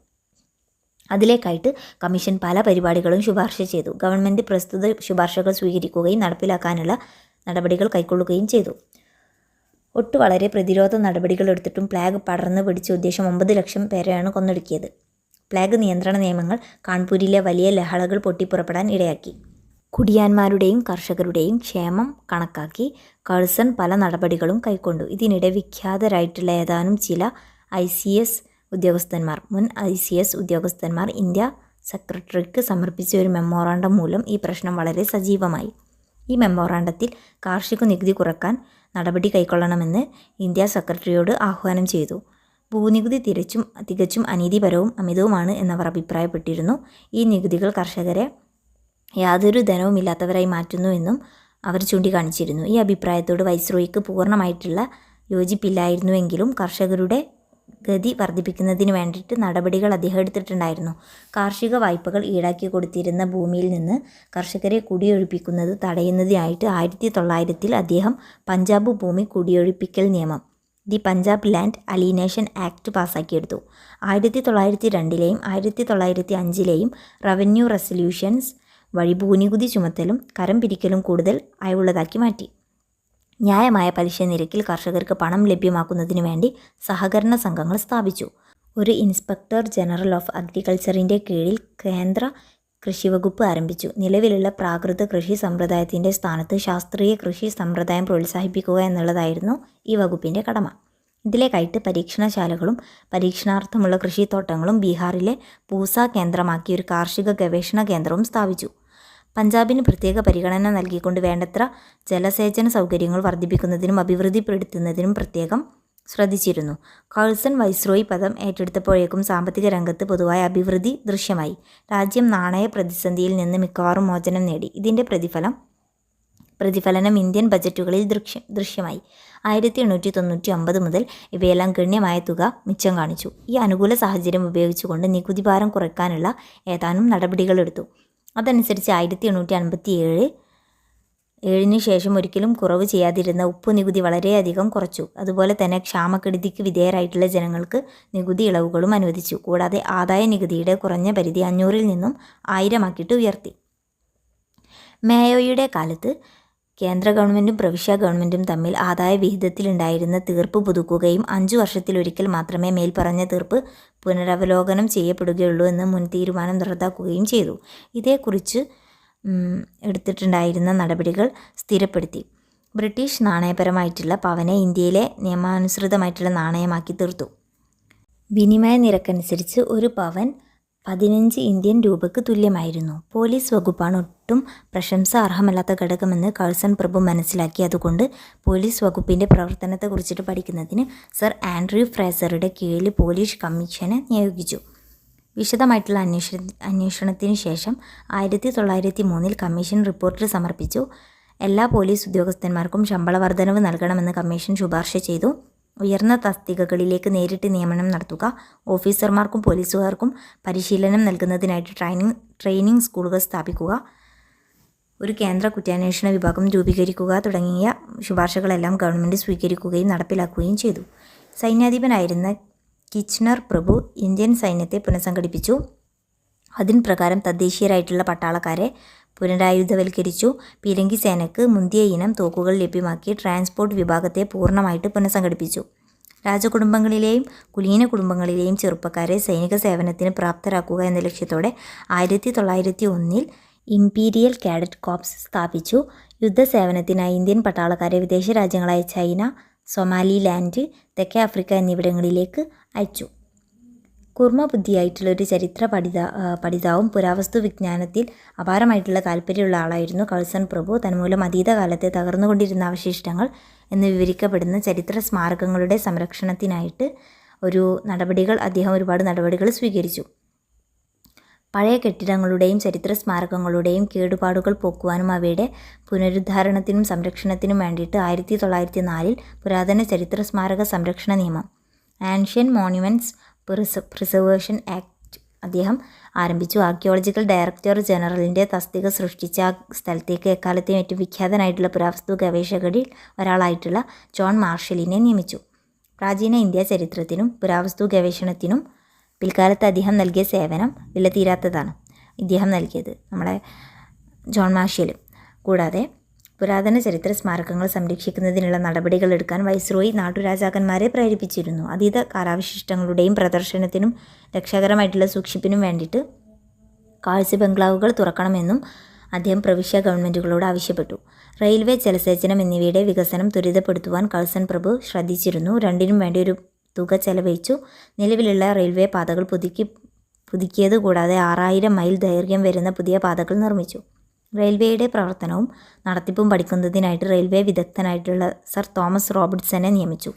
A: അതിലേക്കായിട്ട് കമ്മീഷൻ പല പരിപാടികളും ശുപാർശ ചെയ്തു. ഗവൺമെൻറ് പ്രസ്തുത ശുപാർശകൾ സ്വീകരിക്കുകയും നടപ്പിലാക്കാനുള്ള നടപടികൾ കൈക്കൊള്ളുകയും ചെയ്തു. വളരെ പ്രതിരോധ നടപടികൾ എടുത്തിട്ടും പ്ലേഗ് പടർന്നു പിടിച്ച ഉദ്ദേശം 9 ലക്ഷം പേരെയാണ് കൊന്നൊടുക്കിയത്. പ്ലേഗ് നിയന്ത്രണ നിയമങ്ങൾ കാൺപൂരിലെ വലിയ ലഹളകൾ പൊട്ടിപ്പുറപ്പെടാൻ ഇടയാക്കി. കുടിയാന്മാരുടെയും കർഷകരുടെയും ക്ഷേമം കണക്കാക്കി കഴ്സൺ പല നടപടികളും കൈക്കൊണ്ടു. ഇതിനിടെ വിഖ്യാതരായിട്ടുള്ള ഏതാനും ചില മുൻ ICS ഉദ്യോഗസ്ഥന്മാർ ഇന്ത്യ സെക്രട്ടറിക്ക് സമർപ്പിച്ച ഒരു മെമ്മോറാണ്ടം മൂലം ഈ പ്രശ്നം വളരെ സജീവമായി. ഈ മെമ്മോറാണ്ടത്തിൽ കാർഷിക നികുതി കുറക്കാൻ നടപടി കൈക്കൊള്ളണമെന്ന് ഇന്ത്യ സെക്രട്ടറിയോട് ആഹ്വാനം ചെയ്തു. ഭൂനികുതി തികച്ചും അനീതിപരവും അമിതവുമാണ് എന്നവർ അഭിപ്രായപ്പെട്ടിരുന്നു. ഈ നികുതികൾ കർഷകരെ യാതൊരു ധനവുമില്ലാത്തവരായി മാറ്റുന്നുവെന്നും അവർ ചൂണ്ടിക്കാണിച്ചിരുന്നു. ഈ അഭിപ്രായത്തോട് വൈസ്രോയിക്ക് പൂർണ്ണമായിട്ടുള്ള യോജിപ്പില്ലായിരുന്നുവെങ്കിലും കർഷകരുടെ ഗതി വർദ്ധിപ്പിക്കുന്നതിന് വേണ്ടിയിട്ട് നടപടികൾ അദ്ദേഹം എടുത്തിട്ടുണ്ടായിരുന്നു. കാർഷിക വായ്പകൾ ഈടാക്കി കൊടുത്തിരുന്ന ഭൂമിയിൽ നിന്ന് കർഷകരെ കുടിയൊഴിപ്പിക്കുന്നത് തടയുന്നതിനായിട്ട് 1900 അദ്ദേഹം പഞ്ചാബ് ഭൂമി കുടിയൊഴിപ്പിക്കൽ നിയമം, the Punjab land alienation act പാസ്സാക്കിയെടുത്തു. 1902ലെയും 1905ലെയും റവന്യൂ റെസല്യൂഷൻസ് വഴി ഭൂനികുതി ചുമത്തലും കരം പിരിക്കലും കൂടുതൽ അയവുള്ളതാക്കി മാറ്റി. ന്യായമായ പലിശ നിരക്കിൽ കർഷകർക്ക് പണം ലഭ്യമാക്കുന്നതിനു വേണ്ടി സഹകരണ സംഘങ്ങൾ സ്ഥാപിച്ചു. ഒരു ഇൻസ്പെക്ടർ ജനറൽ ഓഫ് അഗ്രികൾച്ചറിൻ്റെ കീഴിൽ കേന്ദ്ര കൃഷി വകുപ്പ് ആരംഭിച്ചു. നിലവിലുള്ള പ്രാകൃത കൃഷി സമ്പ്രദായത്തിൻ്റെ സ്ഥാനത്ത് ശാസ്ത്രീയ കൃഷി സമ്പ്രദായം പ്രോത്സാഹിപ്പിക്കുക എന്നുള്ളതായിരുന്നു ഈ വകുപ്പിൻ്റെ കടമ. ഇതിലേക്കായിട്ട് പരീക്ഷണശാലകളും പരീക്ഷണാർത്ഥമുള്ള കൃഷിത്തോട്ടങ്ങളും ബീഹാറിലെ പൂസ കേന്ദ്രമാക്കി ഒരു കാർഷിക ഗവേഷണ കേന്ദ്രവും സ്ഥാപിച്ചു. പഞ്ചാബിന് പ്രത്യേക പരിഗണന നൽകിക്കൊണ്ട് വേണ്ടത്ര ജലസേചന സൗകര്യങ്ങൾ വർദ്ധിപ്പിക്കുന്നതിനും അഭിവൃദ്ധിപ്പെടുത്തുന്നതിനും പ്രത്യേകം ശ്രദ്ധിച്ചിരുന്നു. കഴ്സൺ വൈസ്രോയി പദം ഏറ്റെടുത്തപ്പോഴേക്കും സാമ്പത്തിക രംഗത്ത് പൊതുവായ അഭിവൃദ്ധി ദൃശ്യമായി. രാജ്യം നാണയ പ്രതിസന്ധിയിൽ നിന്ന് മിക്കവാറും മോചനം നേടി. ഇതിൻ്റെ പ്രതിഫലനം ഇന്ത്യൻ ബജറ്റുകളിൽ ദൃശ്യമായി. 1899 മുതൽ ഇവയെല്ലാം ഗണ്യമായ തുക മിച്ചം കാണിച്ചു. ഈ അനുകൂല സാഹചര്യം ഉപയോഗിച്ചുകൊണ്ട് നികുതി ഭാരം കുറയ്ക്കാനുള്ള ഏതാനും നടപടികളെടുത്തു. അതനുസരിച്ച് 1857 ശേഷം ഒരിക്കലും കുറവ് ചെയ്യാതിരുന്ന ഉപ്പു നികുതി വളരെയധികം കുറച്ചു. അതുപോലെ തന്നെ ക്ഷാമക്കെടുതിക്ക് വിധേയരായിട്ടുള്ള ജനങ്ങൾക്ക് നികുതി ഇളവുകളും അനുവദിച്ചു. കൂടാതെ ആദായ നികുതിയുടെ കുറഞ്ഞ പരിധി 500-ൽ നിന്നും 1000 ഉയർത്തി. മേയോയുടെ കാലത്ത് കേന്ദ്ര ഗവൺമെൻറ്റും പ്രവിശ്യ ഗവൺമെൻറ്റും തമ്മിൽ ആദായ വിഹിതത്തിലുണ്ടായിരുന്ന തീർപ്പ് പുതുക്കുകയും 5 വർഷത്തിലൊരിക്കൽ മാത്രമേ മേൽപ്പറഞ്ഞ തീർപ്പ് പുനരവലോകനം ചെയ്യപ്പെടുകയുള്ളൂ എന്ന് മുൻ തീരുമാനം റദ്ദാക്കുകയും ചെയ്തു. ഇതേക്കുറിച്ച് എടുത്തിട്ടുണ്ടായിരുന്ന നടപടികൾ സ്ഥിരപ്പെടുത്തി. ബ്രിട്ടീഷ് നാണയപരമായിട്ടുള്ള പവനെ ഇന്ത്യയിലെ നിയമാനുസൃതമായിട്ടുള്ള നാണയമാക്കി തീർത്തു. വിനിമയ നിരക്കനുസരിച്ച് ഒരു പവൻ 15 ഇന്ത്യൻ രൂപയ്ക്ക് തുല്യമായിരുന്നു. പോലീസ് വകുപ്പാണ് ഒട്ടും പ്രശംസ അർഹമല്ലാത്ത ഘടകമെന്ന് കഴ്സൺ പ്രഭു മനസ്സിലാക്കി. അതുകൊണ്ട് പോലീസ് വകുപ്പിൻ്റെ പ്രവർത്തനത്തെക്കുറിച്ചിട്ട് പഠിക്കുന്നതിന് സർ ആൻഡ്രൂ ഫ്രേസറുടെ കീഴിൽ പോലീസ് കമ്മീഷനെ നിയോഗിച്ചു. വിശദമായിട്ടുള്ള അന്വേഷണത്തിന് ശേഷം 1903 കമ്മീഷൻ റിപ്പോർട്ട് സമർപ്പിച്ചു. എല്ലാ പോലീസ് ഉദ്യോഗസ്ഥന്മാർക്കും ശമ്പള വർധനവ് നൽകണമെന്ന് കമ്മീഷൻ ശുപാർശ ചെയ്തു. ഉയർന്ന തസ്തികകളിലേക്ക് നേരിട്ട് നിയമനം നടത്തുക, ഓഫീസർമാർക്കും പോലീസുകാർക്കും പരിശീലനം നൽകുന്നതിനായിട്ട് ട്രെയിനിങ് സ്കൂളുകൾ സ്ഥാപിക്കുക, ഒരു കേന്ദ്ര കുറ്റാന്വേഷണ വിഭാഗം രൂപീകരിക്കുക തുടങ്ങിയ ശുപാർശകളെല്ലാം ഗവൺമെൻറ് സ്വീകരിക്കുകയും നടപ്പിലാക്കുകയും ചെയ്തു. സൈന്യാധിപനായിരുന്ന കിച്നർ പ്രഭു ഇന്ത്യൻ സൈന്യത്തെ പുനഃസംഘടിപ്പിച്ചു. അതിൻ പ്രകാരം തദ്ദേശീയരായിട്ടുള്ള പട്ടാളക്കാരെ പുനരായുധവൽക്കരിച്ചു. പീരങ്കി സേനയ്ക്ക് മുന്തിയ ഇനം തോക്കുകൾ ലഭ്യമാക്കി ട്രാൻസ്പോർട്ട് വിഭാഗത്തെ പൂർണ്ണമായിട്ട് പുനഃസംഘടിപ്പിച്ചു. രാജകുടുംബങ്ങളിലെയും കുലീന കുടുംബങ്ങളിലെയും ചെറുപ്പക്കാരെ സൈനിക സേവനത്തിന് പ്രാപ്തരാക്കുക എന്ന ലക്ഷ്യത്തോടെ 1901 ഇംപീരിയൽ കാഡറ്റ് കോർപ്സ് സ്ഥാപിച്ചു. യുദ്ധസേവനത്തിനായി ഇന്ത്യൻ പട്ടാളക്കാരെ വിദേശ രാജ്യങ്ങളായ ചൈന, സൊമാലിലാൻഡ്, തെക്കേ ആഫ്രിക്ക എന്നിവിടങ്ങളിലേക്ക് അയച്ചു. കുർമ്മബുദ്ധിയായിട്ടുള്ളൊരു ചരിത്ര പഠിതാവും പുരാവസ്തു വിജ്ഞാനത്തിൽ അപാരമായിട്ടുള്ള താല്പര്യമുള്ള ആളായിരുന്നു കഴ്സൺ പ്രഭു. തന്മൂലം അതീതകാലത്തെ തകർന്നുകൊണ്ടിരുന്ന അവശിഷ്ടങ്ങൾ എന്ന് വിവരിക്കപ്പെടുന്ന ചരിത്ര സ്മാരകങ്ങളുടെ സംരക്ഷണത്തിനായിട്ട് അദ്ദേഹം ഒരുപാട് നടപടികൾ സ്വീകരിച്ചു. പഴയ കെട്ടിടങ്ങളുടെയും ചരിത്ര സ്മാരകങ്ങളുടെയും കേടുപാടുകൾ പോക്കുവാനും അവയുടെ പുനരുദ്ധാരണത്തിനും സംരക്ഷണത്തിനും വേണ്ടിയിട്ട് 1904 പുരാതന ചരിത്ര സ്മാരക സംരക്ഷണ നിയമം, ആൻഷ്യൻ മോണ്യുമെൻറ്റ്സ് പ്രിസർവേഷൻ ആക്ട് അദ്ദേഹം ആരംഭിച്ചു. ആർക്കിയോളജിക്കൽ ഡയറക്ടർ ജനറലിൻ്റെ തസ്തിക സൃഷ്ടിച്ച ആ സ്ഥലത്തേക്ക് എക്കാലത്തെയും ഏറ്റവും വിഖ്യാതനായിട്ടുള്ള പുരാവസ്തു ഗവേഷകരിൽ ഒരാളായിട്ടുള്ള ജോൺ മാർഷലിനെ നിയമിച്ചു. പ്രാചീന ഇന്ത്യ ചരിത്രത്തിനും പുരാവസ്തു ഗവേഷണത്തിനും പിൽക്കാലത്ത് അദ്ദേഹം നൽകിയ സേവനം വിലതീരാത്തതാണ്. ഇദ്ദേഹം നൽകിയത് നമ്മുടെ ജോൺ മാർഷൽ. കൂടാതെ പുരാതന ചരിത്ര സ്മാരകങ്ങൾ സംരക്ഷിക്കുന്നതിനുള്ള നടപടികൾ എടുക്കാൻ വൈസ്രോയി നാട്ടുരാജാക്കന്മാരെ പ്രേരിപ്പിച്ചിരുന്നു. അതീത കാലാവശിഷ്ടങ്ങളുടെയും പ്രദർശനത്തിനും രക്ഷാകരമായിട്ടുള്ള സൂക്ഷിപ്പിനും വേണ്ടിയിട്ട് കാഴ്ച ബംഗ്ലാവുകൾ തുറക്കണമെന്നും അദ്ദേഹം പ്രവിശ്യ ഗവൺമെൻറ്റുകളോട് ആവശ്യപ്പെട്ടു. റെയിൽവേ, ജലസേചനം എന്നിവയുടെ വികസനം ത്വരിതപ്പെടുത്തുവാൻ കഴ്സൺ പ്രഭു ശ്രദ്ധിച്ചിരുന്നു. രണ്ടിനും വേണ്ടി ഒരു തുക ചെലവഴിച്ചു. നിലവിലുള്ള റെയിൽവേ പാതകൾ പുതുക്കിയത് കൂടാതെ 6000 മൈൽ ദൈർഘ്യം വരുന്ന പുതിയ പാതകൾ നിർമ്മിച്ചു. റെയിൽവേയുടെ പ്രവർത്തനവും നടത്തിപ്പും പഠിക്കുന്നതിനായിട്ട് റെയിൽവേ വിദഗ്ധനായിട്ടുള്ള സർ തോമസ് റോബർട്ട്സനെ നിയമിച്ചു.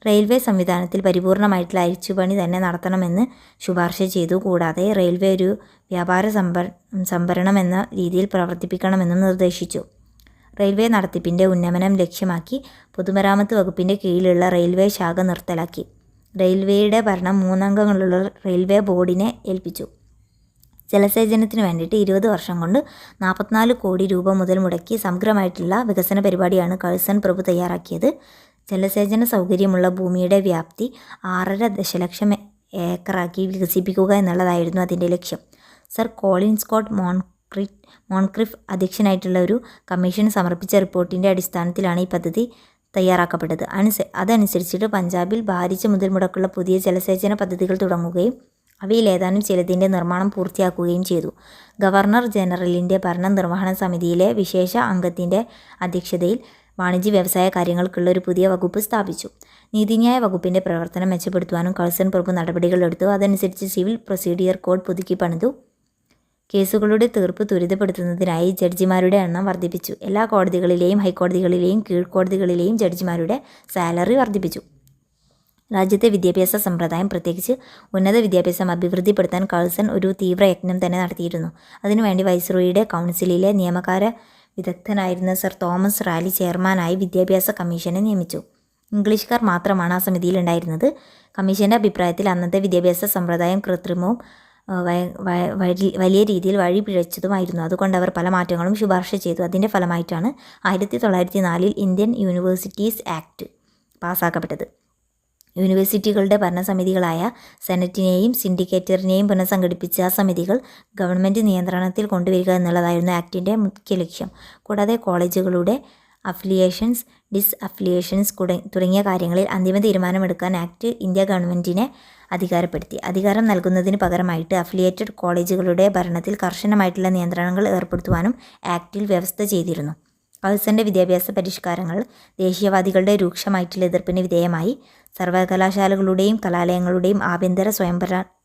A: റെയിൽവേ സംവിധാനത്തിൽ പരിപൂർണമായിട്ടുള്ള അഴിച്ചുപണി തന്നെ നടത്തണമെന്ന് ശുപാർശ ചെയ്തു. കൂടാതെ റെയിൽവേ ഒരു വ്യാപാര സംഭരണം എന്ന രീതിയിൽ പ്രവർത്തിപ്പിക്കണമെന്നും നിർദ്ദേശിച്ചു. റെയിൽവേ നടത്തിപ്പിൻ്റെ ഉന്നമനം ലക്ഷ്യമാക്കി പൊതുമരാമത്ത് വകുപ്പിൻ്റെ കീഴിലുള്ള റെയിൽവേ ശാഖ നിർത്തലാക്കി. റെയിൽവേയുടെ ഭരണം 3 അംഗങ്ങളുള്ള റെയിൽവേ ബോർഡിനെ ഏൽപ്പിച്ചു. ജലസേചനത്തിന് വേണ്ടിയിട്ട് 20 വർഷം കൊണ്ട് 44 കോടി രൂപ മുതൽ മുടക്കി സമഗ്രമായിട്ടുള്ള വികസന പരിപാടിയാണ് കഴ്സൺ പ്രഭു തയ്യാറാക്കിയത്. ജലസേചന സൗകര്യമുള്ള ഭൂമിയുടെ വ്യാപ്തി 6.5 ദശലക്ഷം ഏക്കറാക്കി വികസിപ്പിക്കുക എന്നുള്ളതായിരുന്നു അതിൻ്റെ ലക്ഷ്യം. സർ കോളിൻ സ്കോട്ട് മോൺക്രിഫ് അധ്യക്ഷനായിട്ടുള്ള ഒരു കമ്മീഷൻ സമർപ്പിച്ച റിപ്പോർട്ടിൻ്റെ അടിസ്ഥാനത്തിലാണ് ഈ പദ്ധതി തയ്യാറാക്കപ്പെട്ടത്. അതനുസരിച്ചിട്ട് പഞ്ചാബിൽ ഭാരിച്ച മുതൽ മുടക്കുള്ള പുതിയ ജലസേചന പദ്ധതികൾ തുടങ്ങുകയും അവയിൽ ഏതാനും ചിലതിൻ്റെ നിർമ്മാണം പൂർത്തിയാക്കുകയും ചെയ്തു. ഗവർണർ ജനറലിൻ്റെ ഭരണനിർവഹണ സമിതിയിലെ വിശേഷ അംഗത്തിൻ്റെ അധ്യക്ഷതയിൽ വാണിജ്യ വ്യവസായ കാര്യങ്ങൾക്കുള്ള ഒരു പുതിയ വകുപ്പ് സ്ഥാപിച്ചു. നീതിന്യായ വകുപ്പിൻ്റെ പ്രവർത്തനം മെച്ചപ്പെടുത്തുവാനും കഴ്സൺ പ്രഭു നടപടികളെടുത്തു. അതനുസരിച്ച് സിവിൽ പ്രൊസീഡിയർ കോഡ് പുതുക്കി പണിതു. കേസുകളുടെ തീർപ്പ് ത്വരിതപ്പെടുത്തുന്നതിനായി ജഡ്ജിമാരുടെ എണ്ണം വർദ്ധിപ്പിച്ചു. എല്ലാ കോടതികളിലെയും ഹൈക്കോടതികളിലെയും കീഴ്ക്കോടതികളിലെയും ജഡ്ജിമാരുടെ സാലറി വർദ്ധിപ്പിച്ചു. രാജ്യത്തെ വിദ്യാഭ്യാസ സമ്പ്രദായം, പ്രത്യേകിച്ച് ഉന്നത വിദ്യാഭ്യാസം അഭിവൃദ്ധിപ്പെടുത്താൻ കഴ്സൺ ഒരു തീവ്രയജ്ഞം തന്നെ നടത്തിയിരുന്നു. അതിനുവേണ്ടി വൈസ്രോയിയുടെ കൗൺസിലിലെ നിയമകാര വിദഗ്ധനായിരുന്ന സർ തോമസ് റാലി ചെയർമാനായി വിദ്യാഭ്യാസ കമ്മീഷനെ നിയമിച്ചു. ഇംഗ്ലീഷുകാർ മാത്രമാണ് ആ സമിതിയിൽ ഉണ്ടായിരുന്നത്. കമ്മീഷൻ്റെ അഭിപ്രായത്തിൽ അന്നത്തെ വിദ്യാഭ്യാസ സമ്പ്രദായം കൃത്രിമവും വലിയ രീതിയിൽ വഴി പിഴച്ചതുമായിരുന്നു. അതുകൊണ്ട് അവർ പല മാറ്റങ്ങളും ശുപാർശ ചെയ്തു. അതിൻ്റെ ഫലമായിട്ടാണ് 1904 ഇന്ത്യൻ യൂണിവേഴ്സിറ്റീസ് ആക്ട് പാസ്സാക്കപ്പെട്ടത്. യൂണിവേഴ്സിറ്റികളുടെ ഭരണസമിതികളായ സെനറ്റിനെയും സിൻഡിക്കേറ്ററിനെയും പുനഃസംഘടിപ്പിച്ച ആ സമിതികൾ ഗവൺമെൻറ് നിയന്ത്രണത്തിൽ കൊണ്ടുവരിക എന്നുള്ളതായിരുന്നു ആക്ടിൻ്റെ മുഖ്യ ലക്ഷ്യം. കൂടാതെ കോളേജുകളുടെ അഫിലിയേഷൻസ്, ഡിസ്അഫിലിയേഷൻസ് തുടങ്ങിയ കാര്യങ്ങളിൽ അന്തിമ തീരുമാനമെടുക്കാൻ ആക്ട് ഇന്ത്യ ഗവൺമെൻറ്റിനെ അധികാരപ്പെടുത്തി. അധികാരം നൽകുന്നതിന് പകരമായിട്ട് അഫിലിയേറ്റഡ് കോളേജുകളുടെ ഭരണത്തിൽ കർശനമായിട്ടുള്ള നിയന്ത്രണങ്ങൾ ഏർപ്പെടുത്തുവാനും ആക്ടിൽ വ്യവസ്ഥ ചെയ്തിരുന്നു. കഴ്സൻ്റെ വിദ്യാഭ്യാസ പരിഷ്കാരങ്ങൾ ദേശീയവാദികളുടെ രൂക്ഷമായിട്ടുള്ള എതിർപ്പിന് വിധേയമായി. സർവകലാശാലകളുടെയും കലാലയങ്ങളുടെയും ആഭ്യന്തര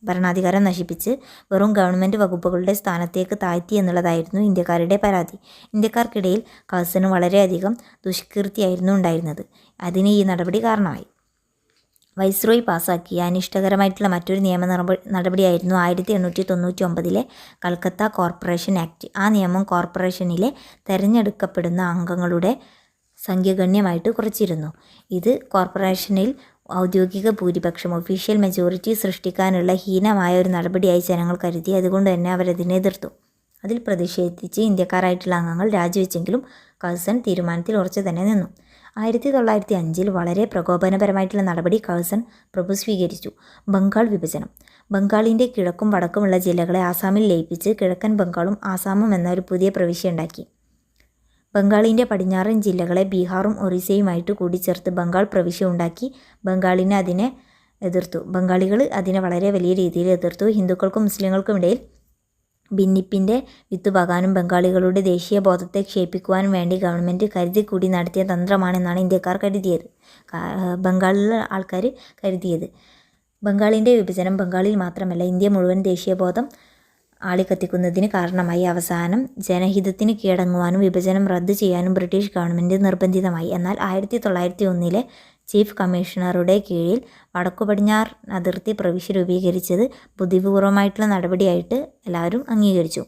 A: ഭരണാധികാരം നശിപ്പിച്ച് വെറും ഗവൺമെൻറ് വകുപ്പുകളുടെ സ്ഥാനത്തേക്ക് താഴ്ത്തി എന്നുള്ളതായിരുന്നു ഇന്ത്യക്കാരുടെ പരാതി. ഇന്ത്യക്കാർക്കിടയിൽ കഴ്സന് വളരെയധികം ദുഷ്കീർത്തിയായിരുന്നു ഉണ്ടായിരുന്നത്. അതിന് ഈ നടപടി കാരണമായി. വൈസ്രോയി പാസാക്കിയ അനിഷ്ടകരമായിട്ടുള്ള മറ്റൊരു നിയമ നടപടിയായിരുന്നു 1899 കൽക്കത്ത കോർപ്പറേഷൻ ആക്ട്. ആ നിയമം കോർപ്പറേഷനിലെ തെരഞ്ഞെടുക്കപ്പെടുന്ന അംഗങ്ങളുടെ സംഖ്യ ഗണ്യമായിട്ട് കുറച്ചിരുന്നു. ഇത് കോർപ്പറേഷനിൽ ഔദ്യോഗിക ഭൂരിപക്ഷം, ഒഫീഷ്യൽ മെജോറിറ്റി സൃഷ്ടിക്കാനുള്ള ഹീനമായ ഒരു നടപടിയായി ജനങ്ങൾ കരുതി. അതുകൊണ്ട് തന്നെ അവരതിനെ എതിർത്തു. അതിൽ പ്രതിഷേധിച്ച് ഇന്ത്യക്കാരായിട്ടുള്ള അംഗങ്ങൾ രാജിവെച്ചെങ്കിലും കഴ്സൺ തീരുമാനത്തിൽ ഉറച്ചു തന്നെ നിന്നു. 1905 വളരെ പ്രകോപനപരമായിട്ടുള്ള നടപടി കഴ്സൺ പ്രഭു സ്വീകരിച്ചു. ബംഗാൾ വിഭജനം. ബംഗാളിൻ്റെ കിഴക്കും വടക്കുമുള്ള ജില്ലകളെ ആസാമിൽ ലയിപ്പിച്ച് കിഴക്കൻ ബംഗാളും ആസാമും എന്ന ഒരു പുതിയ പ്രവിശ്യ ഉണ്ടാക്കി. ബംഗാളിൻ്റെ പടിഞ്ഞാറൻ ജില്ലകളെ ബീഹാറും ഒറീസയുമായിട്ട് കൂടിച്ചേർത്ത് ബംഗാൾ പ്രവിശ്യ ഉണ്ടാക്കി. ബംഗാളികൾ അതിനെ വളരെ വലിയ രീതിയിൽ എതിർത്തു. ഹിന്ദുക്കൾക്കും മുസ്ലിങ്ങൾക്കും ഇടയിൽ ഭിന്നിപ്പിൻ്റെ വിത്തുപാകാനും ബംഗാളികളുടെ ദേശീയ ബോധത്തെ ക്ഷയിപ്പിക്കുവാനും വേണ്ടി ഗവൺമെൻറ് കരുതിക്കൂടി നടത്തിയ തന്ത്രമാണെന്നാണ് ഇന്ത്യക്കാർ കരുതിയത്. ബംഗാളിലെ ആൾക്കാർ കരുതിയത്. ബംഗാളിൻ്റെ വിഭജനം ബംഗാളിൽ മാത്രമല്ല ഇന്ത്യ മുഴുവൻ ദേശീയബോധം ആളിക്കത്തിക്കുന്നതിന് കാരണമായി. അവസാനം ജനഹിതത്തിന് കീഴടങ്ങുവാനും വിഭജനം റദ്ദു ചെയ്യാനും ബ്രിട്ടീഷ് ഗവൺമെൻറ് നിർബന്ധിതമായി. എന്നാൽ 1901 ചീഫ് കമ്മീഷണറുടെ കീഴിൽ വടക്കു പടിഞ്ഞാറ് അതിർത്തി പ്രവിശ്യ രൂപീകരിച്ചത് ബുദ്ധിപൂർവമായിട്ടുള്ള നടപടിയായിട്ട് എല്ലാവരും അംഗീകരിച്ചു.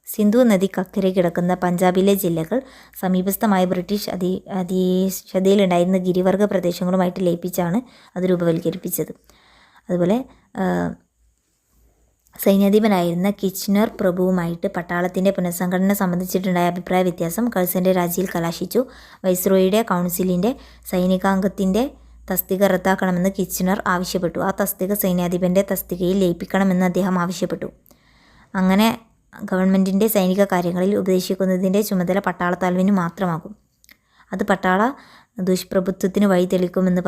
A: സിന്ധു നദിക്കക്കരെ കിടക്കുന്ന പഞ്ചാബിലെ ജില്ലകൾ സമീപസ്ഥമായ ബ്രിട്ടീഷ് അധീശതയിലുണ്ടായിരുന്ന ഗിരിവർഗ പ്രദേശങ്ങളുമായിട്ട് ലയിപ്പിച്ചാണ് അത് രൂപവൽക്കരിപ്പിച്ചത്. അതുപോലെ സൈന്യാധിപനായിരുന്ന കിച്ച്നർ പ്രഭുവുമായിട്ട് പട്ടാളത്തിൻ്റെ പുനഃസംഘടന സംബന്ധിച്ചിട്ടുണ്ടായ അഭിപ്രായ വ്യത്യാസം കഴ്സൻ്റെ രാജിയിൽ കലാശിച്ചു. വൈസ്രോയിയുടെ കൗൺസിലിൻ്റെ സൈനികാംഗത്തിൻ്റെ തസ്തിക റദ്ദാക്കണമെന്ന് കിച്ച്നർ ആവശ്യപ്പെട്ടു. ആ തസ്തിക സൈന്യാധിപൻ്റെ തസ്തികയിൽ ലയിപ്പിക്കണമെന്ന് അദ്ദേഹം ആവശ്യപ്പെട്ടു. അങ്ങനെ ഗവൺമെൻറ്റിൻ്റെ സൈനിക കാര്യങ്ങളിൽ ഉപദേശിക്കുന്നതിൻ്റെ ചുമതല പട്ടാളത്തലവന് മാത്രമാകും. അത് പട്ടാള ദുഷ്പ്രഭുത്വത്തിന് വഴി തെളിക്കുമെന്ന്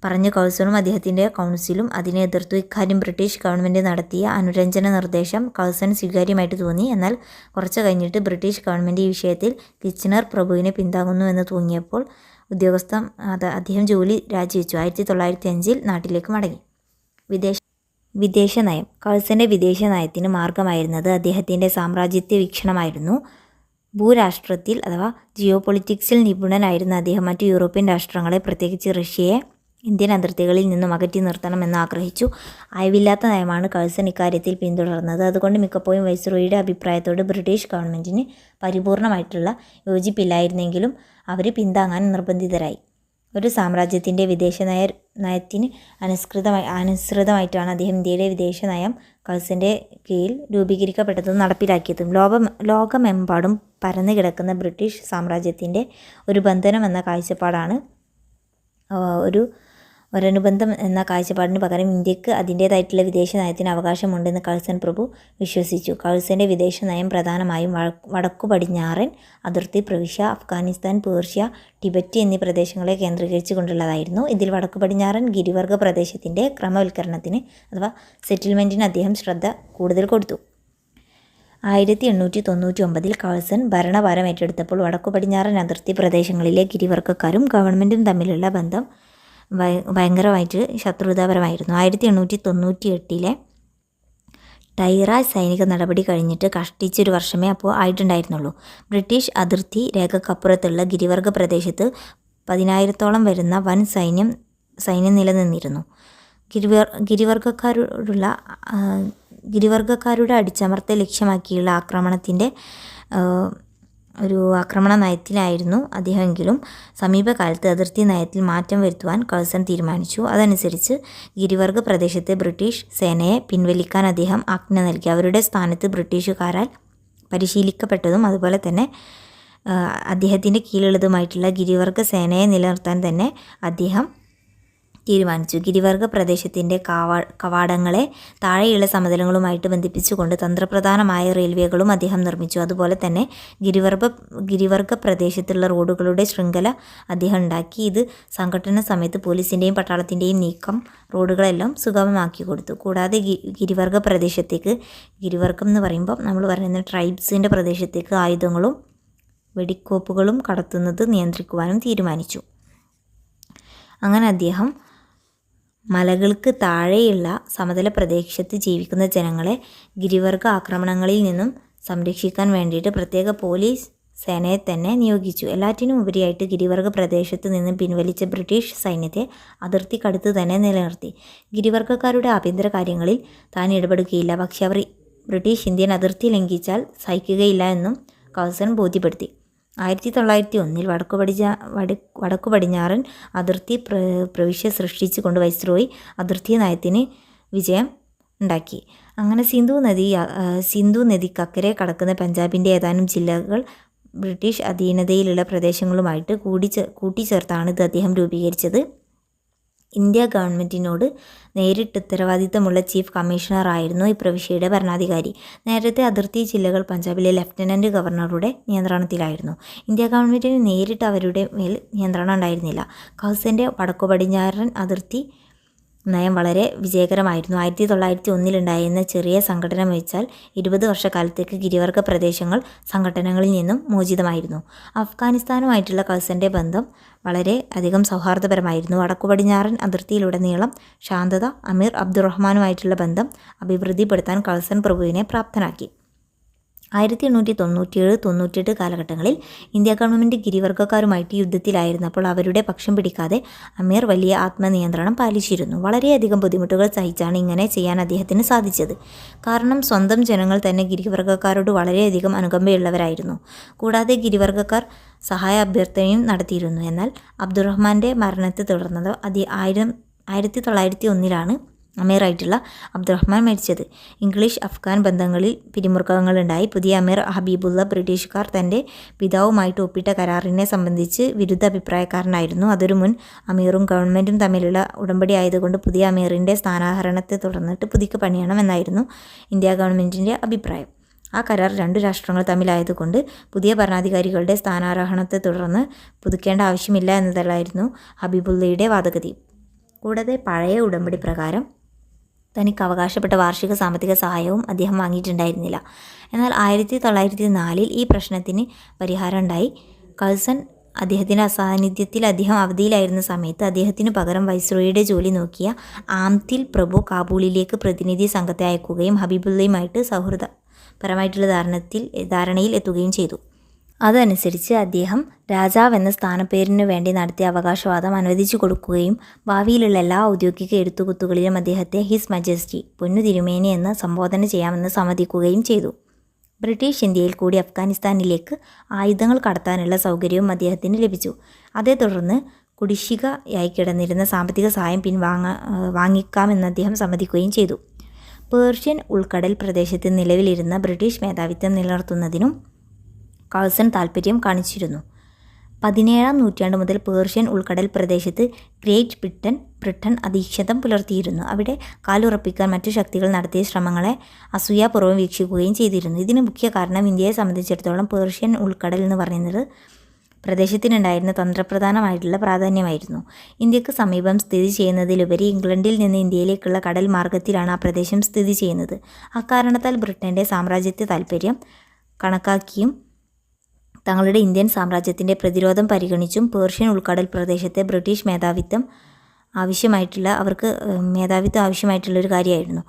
A: പറഞ്ഞ കഴ്സണും അദ്ദേഹത്തിൻ്റെ കൗൺസിലും അതിനെ എതിർത്തു. ഇക്കാര്യം ബ്രിട്ടീഷ് ഗവൺമെൻറ് നടത്തിയ അനുരഞ്ജന നിർദ്ദേശം കഴ്സൺ സ്വീകാര്യമായിട്ട് തോന്നി. എന്നാൽ കുറച്ച് കഴിഞ്ഞിട്ട് ബ്രിട്ടീഷ് ഗവൺമെൻറ് ഈ വിഷയത്തിൽ കിച്ച്നർ പ്രഭുവിനെ പിന്താങ്ങുന്നുവെന്ന് തോന്നിയപ്പോൾ അദ്ദേഹം ജോലി രാജിവെച്ചു. 1905 നാട്ടിലേക്ക് മടങ്ങി. വിദേശ നയം. കഴ്സൻ്റെ വിദേശ നയത്തിന് മാർഗമായിരുന്നത് അദ്ദേഹത്തിൻ്റെ സാമ്രാജ്യത്യ വീക്ഷണമായിരുന്നു. ഭൂരാഷ്ട്രത്തിൽ അഥവാ ജിയോ പൊളിറ്റിക്സിൽ നിപുണനായിരുന്ന അദ്ദേഹം മറ്റു യൂറോപ്യൻ രാഷ്ട്രങ്ങളെ, പ്രത്യേകിച്ച് റഷ്യയെ ഇന്ത്യൻ അതിർത്തികളിൽ നിന്നും അകറ്റി നിർത്തണമെന്ന് ആഗ്രഹിച്ചു. അയവില്ലാത്ത നയമാണ് കഴ്സൺ ഇക്കാര്യത്തിൽ പിന്തുടർന്നത്. അതുകൊണ്ട് മിക്കപ്പോഴും വൈസ്രോയിയുടെ അഭിപ്രായത്തോട് ബ്രിട്ടീഷ് ഗവൺമെൻറ്റിന് പരിപൂർണമായിട്ടുള്ള യോജിപ്പില്ലായിരുന്നെങ്കിലും അവർ പിന്താങ്ങാൻ നിർബന്ധിതരായി. ഒരു സാമ്രാജ്യത്തിൻ്റെ വിദേശ നയത്തിന് അനുസൃതമായിട്ടാണ് അദ്ദേഹം ഇന്ത്യയുടെ വിദേശ നയം കഴ്സൻ്റെ കീഴിൽ രൂപീകരിക്കപ്പെട്ടതും നടപ്പിലാക്കിയതും. ലോകമെമ്പാടും പരന്നു കിടക്കുന്ന ബ്രിട്ടീഷ് സാമ്രാജ്യത്തിൻ്റെ ഒരു ബന്ധനം എന്ന കാഴ്ചപ്പാടാണ് ഒരനുബന്ധം എന്ന കാഴ്ചപ്പാടിന് പകരം ഇന്ത്യക്ക് അതിൻ്റേതായിട്ടുള്ള വിദേശ നയത്തിന് അവകാശമുണ്ടെന്ന് കഴ്സൺ പ്രഭു വിശ്വസിച്ചു. കഴ്സൻ്റെ വിദേശ നയം പ്രധാനമായും വടക്കു പടിഞ്ഞാറൻ അതിർത്തി പ്രവിശ്യ, അഫ്ഗാനിസ്ഥാൻ, പേർഷ്യ, ടിബറ്റ് എന്നീ പ്രദേശങ്ങളെ കേന്ദ്രീകരിച്ചു കൊണ്ടുള്ളതായിരുന്നു. ഇതിൽ വടക്കു പടിഞ്ഞാറൻ ഗിരിവർഗ പ്രദേശത്തിൻ്റെ ക്രമവൽക്കരണത്തിന് അഥവാ സെറ്റിൽമെൻറ്റിന് അദ്ദേഹം ശ്രദ്ധ കൂടുതൽ കൊടുത്തു. 1899 കഴ്സൺ ഭരണഭാരം ഏറ്റെടുത്തപ്പോൾ വടക്കു പടിഞ്ഞാറൻ അതിർത്തി പ്രദേശങ്ങളിലെ ഗിരിവർഗക്കാരും ഗവൺമെൻറ്റും തമ്മിലുള്ള ബന്ധം ഭയങ്കരമായിട്ട് ശത്രുതാപരമായിരുന്നു. 1898 ടൈറ സൈനിക നടപടി കഴിഞ്ഞിട്ട് കഷ്ടിച്ചൊരു വർഷമേ അപ്പോൾ ആയിട്ടുണ്ടായിരുന്നുള്ളൂ. ബ്രിട്ടീഷ് അതിർത്തി രേഖക്കപ്പുറത്തുള്ള ഗിരിവർഗ പ്രദേശത്ത് 10,000-ഓളം വരുന്ന വൻ സൈന്യം നിലനിന്നിരുന്നു. ഗിരിവർഗക്കാരുടെ അടിച്ചമർത്തൽ ലക്ഷ്യമാക്കിയുള്ള ആക്രമണ നയത്തിലായിരുന്നു അദ്ദേഹമെങ്കിലും സമീപകാലത്ത് അതിർത്തി നയത്തിൽ മാറ്റം വരുത്തുവാൻ കഴ്സൺ തീരുമാനിച്ചു. അതനുസരിച്ച് ഗിരിവർഗ പ്രദേശത്തെ ബ്രിട്ടീഷ് സേനയെ പിൻവലിക്കാൻ അദ്ദേഹം ആജ്ഞ നൽകി. അവരുടെ സ്ഥാനത്ത് ബ്രിട്ടീഷുകാരാൽ പരിശീലിക്കപ്പെട്ടതും അതുപോലെ തന്നെ അദ്ദേഹത്തിൻ്റെ കീഴിലുള്ളതുമായിട്ടുള്ള ഗിരിവർഗ സേനയെ നിലനിർത്താൻ തന്നെ അദ്ദേഹം തീരുമാനിച്ചു. ഗിരിവർഗ പ്രദേശത്തിൻ്റെ കവാടങ്ങളെ താഴെയുള്ള സമതലങ്ങളുമായിട്ട് ബന്ധിപ്പിച്ചുകൊണ്ട് തന്ത്രപ്രധാനമായ റെയിൽവേകളും അദ്ദേഹം നിർമ്മിച്ചു. അതുപോലെ തന്നെ ഗിരിവർഗ പ്രദേശത്തുള്ള റോഡുകളുടെ ശൃംഖല അദ്ദേഹം ഉണ്ടാക്കി. ഇത് സംഘടന സമയത്ത് പോലീസിൻ്റെയും പട്ടാളത്തിൻ്റെയും നീക്കം റോഡുകളെല്ലാം സുഗമമാക്കി കൊടുത്തു. കൂടാതെ ഗിരിവർഗ പ്രദേശത്തേക്ക്, ഗിരിവർഗം എന്ന് പറയുമ്പോൾ നമ്മൾ പറയുന്ന ട്രൈബ്സിൻ്റെ പ്രദേശത്തേക്ക് ആയുധങ്ങളും വെടിക്കോപ്പുകളും കടത്തുന്നത് നിയന്ത്രിക്കുവാനും തീരുമാനിച്ചു. അങ്ങനെ അദ്ദേഹം മലകൾക്ക് താഴെയുള്ള സമതല പ്രദേശത്ത് ജീവിക്കുന്ന ജനങ്ങളെ ഗിരിവർഗ ആക്രമണങ്ങളിൽ നിന്നും സംരക്ഷിക്കാൻ വേണ്ടിയിട്ട് പ്രത്യേക പോലീസ് സേനയെ തന്നെ നിയോഗിച്ചു. എല്ലാറ്റിനും ഉപരിയായിട്ട് ഗിരിവർഗ പ്രദേശത്ത് നിന്ന് പിൻവലിച്ച ബ്രിട്ടീഷ് സൈന്യത്തെ അതിർത്തിക്കടുത്ത് തന്നെ നിലനിർത്തി. ഗിരിവർഗക്കാരുടെ ആഭ്യന്തര കാര്യങ്ങളിൽ താൻ ഇടപെടുകയില്ല, പക്ഷേ അവർ ബ്രിട്ടീഷ് ഇന്ത്യൻ അതിർത്തി ലംഘിച്ചാൽ സഹിക്കുകയില്ല എന്നും കഴ്സൺ ബോധ്യപ്പെടുത്തി. 1901 വടക്കു പടിഞ്ഞാറൻ അതിർത്തി പ്രവിശ്യ സൃഷ്ടിച്ചുകൊണ്ട് വൈസ്രോയി അതിർത്തി നയത്തിന് വിജയം ഉണ്ടാക്കി. അങ്ങനെ സിന്ധു നദിക്കക്കരെ കടക്കുന്ന പഞ്ചാബിൻ്റെ ഏതാനും ജില്ലകൾ ബ്രിട്ടീഷ് അധീനതയിലുള്ള പ്രദേശങ്ങളുമായിട്ട് കൂട്ടിച്ചേർത്താണ് ഇത് അദ്ദേഹം രൂപീകരിച്ചത്. ഇന്ത്യ ഗവൺമെൻറ്റിനോട് നേരിട്ട് ഉത്തരവാദിത്തമുള്ള ചീഫ് കമ്മീഷണർ ആയിരുന്നു ഈ പ്രവിശ്യയുടെ ഭരണാധികാരി. നേരത്തെ അതിർത്തി ജില്ലകൾ പഞ്ചാബിലെ ലഫ്റ്റനൻറ്റ് ഗവർണറുടെ നിയന്ത്രണത്തിലായിരുന്നു. ഇന്ത്യ ഗവൺമെൻറ്റിന് നേരിട്ട് അവരുടെ മേൽ നിയന്ത്രണം ഉണ്ടായിരുന്നില്ല. കഴ്സൻ്റെ വടക്കു പടിഞ്ഞാറൻ അതിർത്തി നയം വളരെ വിജയകരമായിരുന്നു. 1901 ഉണ്ടായിരുന്ന ചെറിയ സംഘടന വെച്ചാൽ 20 വർഷക്കാലത്തേക്ക് ഗിരിവർഗ പ്രദേശങ്ങൾ സംഘടനകളിൽ നിന്നും മോചിതമായിരുന്നു. അഫ്ഗാനിസ്ഥാനുമായിട്ടുള്ള കഴ്സൻ്റെ ബന്ധം വളരെ അധികം സൗഹാർദ്ദപരമായിരുന്നു. വടക്കു പടിഞ്ഞാറൻ അതിർത്തിയിലുടനീളം ശാന്തത അമീർ അബ്ദുറഹ്മാനുമായിട്ടുള്ള ബന്ധം അഭിവൃദ്ധിപ്പെടുത്താൻ കഴ്സൺ പ്രഭുവിനെ പ്രാപ്തനാക്കി. 1897-98 കാലഘട്ടങ്ങളിൽ ഇന്ത്യ ഗവൺമെൻറ് ഗിരിവർഗക്കാരുമായിട്ട് യുദ്ധത്തിലായിരുന്നപ്പോൾ അവരുടെ പക്ഷം പിടിക്കാതെ അമീർ വലിയ ആത്മനിയന്ത്രണം പാലിച്ചിരുന്നു. വളരെയധികം ബുദ്ധിമുട്ടുകൾ സഹിച്ചാണ് ഇങ്ങനെ ചെയ്യാൻ അദ്ദേഹത്തിന് സാധിച്ചത്. കാരണം സ്വന്തം ജനങ്ങൾ തന്നെ ഗിരിവർഗക്കാരോട് വളരെയധികം അനുകമ്പയുള്ളവരായിരുന്നു. കൂടാതെ ഗിരിവർഗക്കാർ സഹായ അഭ്യർത്ഥനയും നടത്തിയിരുന്നു. എന്നാൽ അബ്ദുറഹ്മാൻ്റെ മരണത്തെ തുടർന്നത് 1901 അമീറായിട്ടുള്ള അബ്ദുറഹ്മാൻ മരിച്ചത്. ഇംഗ്ലീഷ് അഫ്ഗാൻ ബന്ധങ്ങളിൽ പിരിമുറുക്കങ്ങളുണ്ടായി. പുതിയ അമീർ ഹബീബുള്ള ബ്രിട്ടീഷുകാർ തൻ്റെ പിതാവുമായിട്ട് ഒപ്പിട്ട കരാറിനെ സംബന്ധിച്ച് വിരുദ്ധ അഭിപ്രായക്കാരനായിരുന്നു. അതൊരു മുൻ അമീറും ഗവൺമെൻറ്റും തമ്മിലുള്ള ഉടമ്പടി ആയതുകൊണ്ട് പുതിയ അമീറിൻ്റെ സ്ഥാനാഹരണത്തെ തുടർന്നിട്ട് പുതുക്കി പണിയണമെന്നായിരുന്നു ഇന്ത്യ ഗവൺമെൻറ്റിൻ്റെ അഭിപ്രായം. ആ കരാർ 2 രാഷ്ട്രങ്ങൾ തമ്മിലായതുകൊണ്ട് പുതിയ ഭരണാധികാരികളുടെ സ്ഥാനാരോഹണത്തെ തുടർന്ന് പുതുക്കേണ്ട ആവശ്യമില്ല എന്നതായിരുന്നു ഹബീബുള്ളയുടെ വാദഗതി. കൂടാതെ പഴയ ഉടമ്പടി പ്രകാരം തനിക്ക് അവകാശപ്പെട്ട വാർഷിക സാമ്പത്തിക സഹായവും അദ്ദേഹം വാങ്ങിയിട്ടുണ്ടായിരുന്നില്ല. എന്നാൽ 1904 ഈ പ്രശ്നത്തിന് പരിഹാരം ഉണ്ടായി. കഴ്സൺ അദ്ദേഹത്തിൻ്റെ അസാന്നിധ്യത്തിൽ അദ്ദേഹം അവധിയിലായിരുന്ന സമയത്ത് അദ്ദേഹത്തിനു പകരം വൈസ്രോയിയുടെ ജോലി നോക്കിയ ആംതിൽ പ്രഭു കാബൂളിലേക്ക് പ്രതിനിധി സംഘത്തെ അയക്കുകയും ഹബീബുള്ളയുമായിട്ട് സൗഹൃദപരമായിട്ടുള്ള ധാരണയിൽ എത്തുകയും ചെയ്തു. അതനുസരിച്ച് അദ്ദേഹം രാജാവെന്ന സ്ഥാനപ്പേരിനു വേണ്ടി നടത്തിയ അവകാശവാദം അനുവദിച്ചു കൊടുക്കുകയും ഭാവിയിലുള്ള എല്ലാ ഔദ്യോഗിക എഴുത്തുകുത്തുകളിലും അദ്ദേഹത്തെ ഹിസ് മജസ്റ്റി പൊന്നു തിരുമേനി എന്ന് സംബോധന ചെയ്യാമെന്ന് സമ്മതിക്കുകയും ചെയ്തു. ബ്രിട്ടീഷ് ഇന്ത്യയിൽ കൂടി അഫ്ഗാനിസ്ഥാനിലേക്ക് ആയുധങ്ങൾ കടത്താനുള്ള സൗകര്യവും അദ്ദേഹത്തിന് ലഭിച്ചു. അതേ തുടർന്ന് കുടിശ്ശികയായി കിടന്നിരുന്ന സാമ്പത്തിക സഹായം വാങ്ങിക്കാമെന്ന് അദ്ദേഹം സമ്മതിക്കുകയും ചെയ്തു. പേർഷ്യൻ ഉൾക്കടൽ പ്രദേശത്ത് നിലവിലിരുന്ന ബ്രിട്ടീഷ് മേധാവിത്വം നിലനിർത്തുന്നതിനും കഴ്സൺ താൽപ്പര്യം കാണിച്ചിരുന്നു. 17-ാം നൂറ്റാണ്ട് മുതൽ പേർഷ്യൻ ഉൾക്കടൽ പ്രദേശത്ത് ഗ്രേറ്റ് ബ്രിട്ടൻ അധീക്ഷതം പുലർത്തിയിരുന്നു. അവിടെ കാലുറപ്പിക്കാൻ മറ്റു ശക്തികൾ നടത്തിയ ശ്രമങ്ങളെ അസൂയാപൂർവ്വം വീക്ഷിക്കുകയും ചെയ്തിരുന്നു. ഇതിന് മുഖ്യ കാരണം ഇന്ത്യയെ സംബന്ധിച്ചിടത്തോളം പേർഷ്യൻ ഉൾക്കടൽ എന്ന് പറയുന്നത് പ്രദേശത്തിനുണ്ടായിരുന്ന തന്ത്രപ്രധാനമായിട്ടുള്ള പ്രാധാന്യമായിരുന്നു. ഇന്ത്യക്ക് സമീപം സ്ഥിതി ചെയ്യുന്നതിലുപരി ഇംഗ്ലണ്ടിൽ നിന്ന് ഇന്ത്യയിലേക്കുള്ള കടൽ മാർഗത്തിലാണ് ആ പ്രദേശം സ്ഥിതി ചെയ്യുന്നത്. അക്കാരണത്താൽ ബ്രിട്ടൻ്റെ സാമ്രാജ്യത്വ താൽപ്പര്യം കണക്കാക്കിയും തങ്ങളുടെ ഇന്ത്യൻ സാമ്രാജ്യത്തിൻ്റെ പ്രതിരോധം പരിഗണിച്ചും പേർഷ്യൻ ഉൾക്കടൽ പ്രദേശത്തെ ബ്രിട്ടീഷ് മേധാവിത്വം ആവശ്യമായിട്ടുള്ളൊരു കാര്യമായിരുന്നു.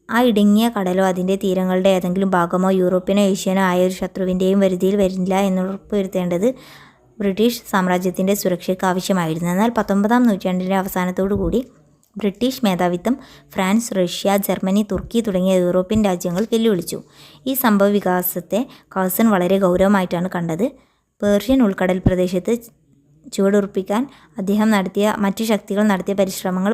A: ആ ഇടുങ്ങിയ കടലോ അതിൻ്റെ തീരങ്ങളുടെ ഏതെങ്കിലും ഭാഗമോ യൂറോപ്യനോ ഏഷ്യനോ ആയ ഒരു ശത്രുവിൻ്റെയും വരുതിയിൽ വരില്ല എന്നുറപ്പുവരുത്തേണ്ടത് ബ്രിട്ടീഷ് സാമ്രാജ്യത്തിൻ്റെ സുരക്ഷയ്ക്ക് ആവശ്യമായിരുന്നു. എന്നാൽ 19-ാം നൂറ്റാണ്ടിൻ്റെ അവസാനത്തോടു കൂടി ബ്രിട്ടീഷ് മേധാവിത്വം ഫ്രാൻസ്, റഷ്യ, ജർമ്മനി, തുർക്കി തുടങ്ങിയ യൂറോപ്യൻ രാജ്യങ്ങൾ വെല്ലുവിളിച്ചു. ഈ സംഭവ വികാസത്തെ കഴ്സൺ വളരെ ഗൗരവമായിട്ടാണ് കണ്ടത്. പേർഷ്യൻ ഉൾക്കടൽ പ്രദേശത്ത് ചുവടുറപ്പിക്കാൻ മറ്റു ശക്തികൾ നടത്തിയ പരിശ്രമങ്ങൾ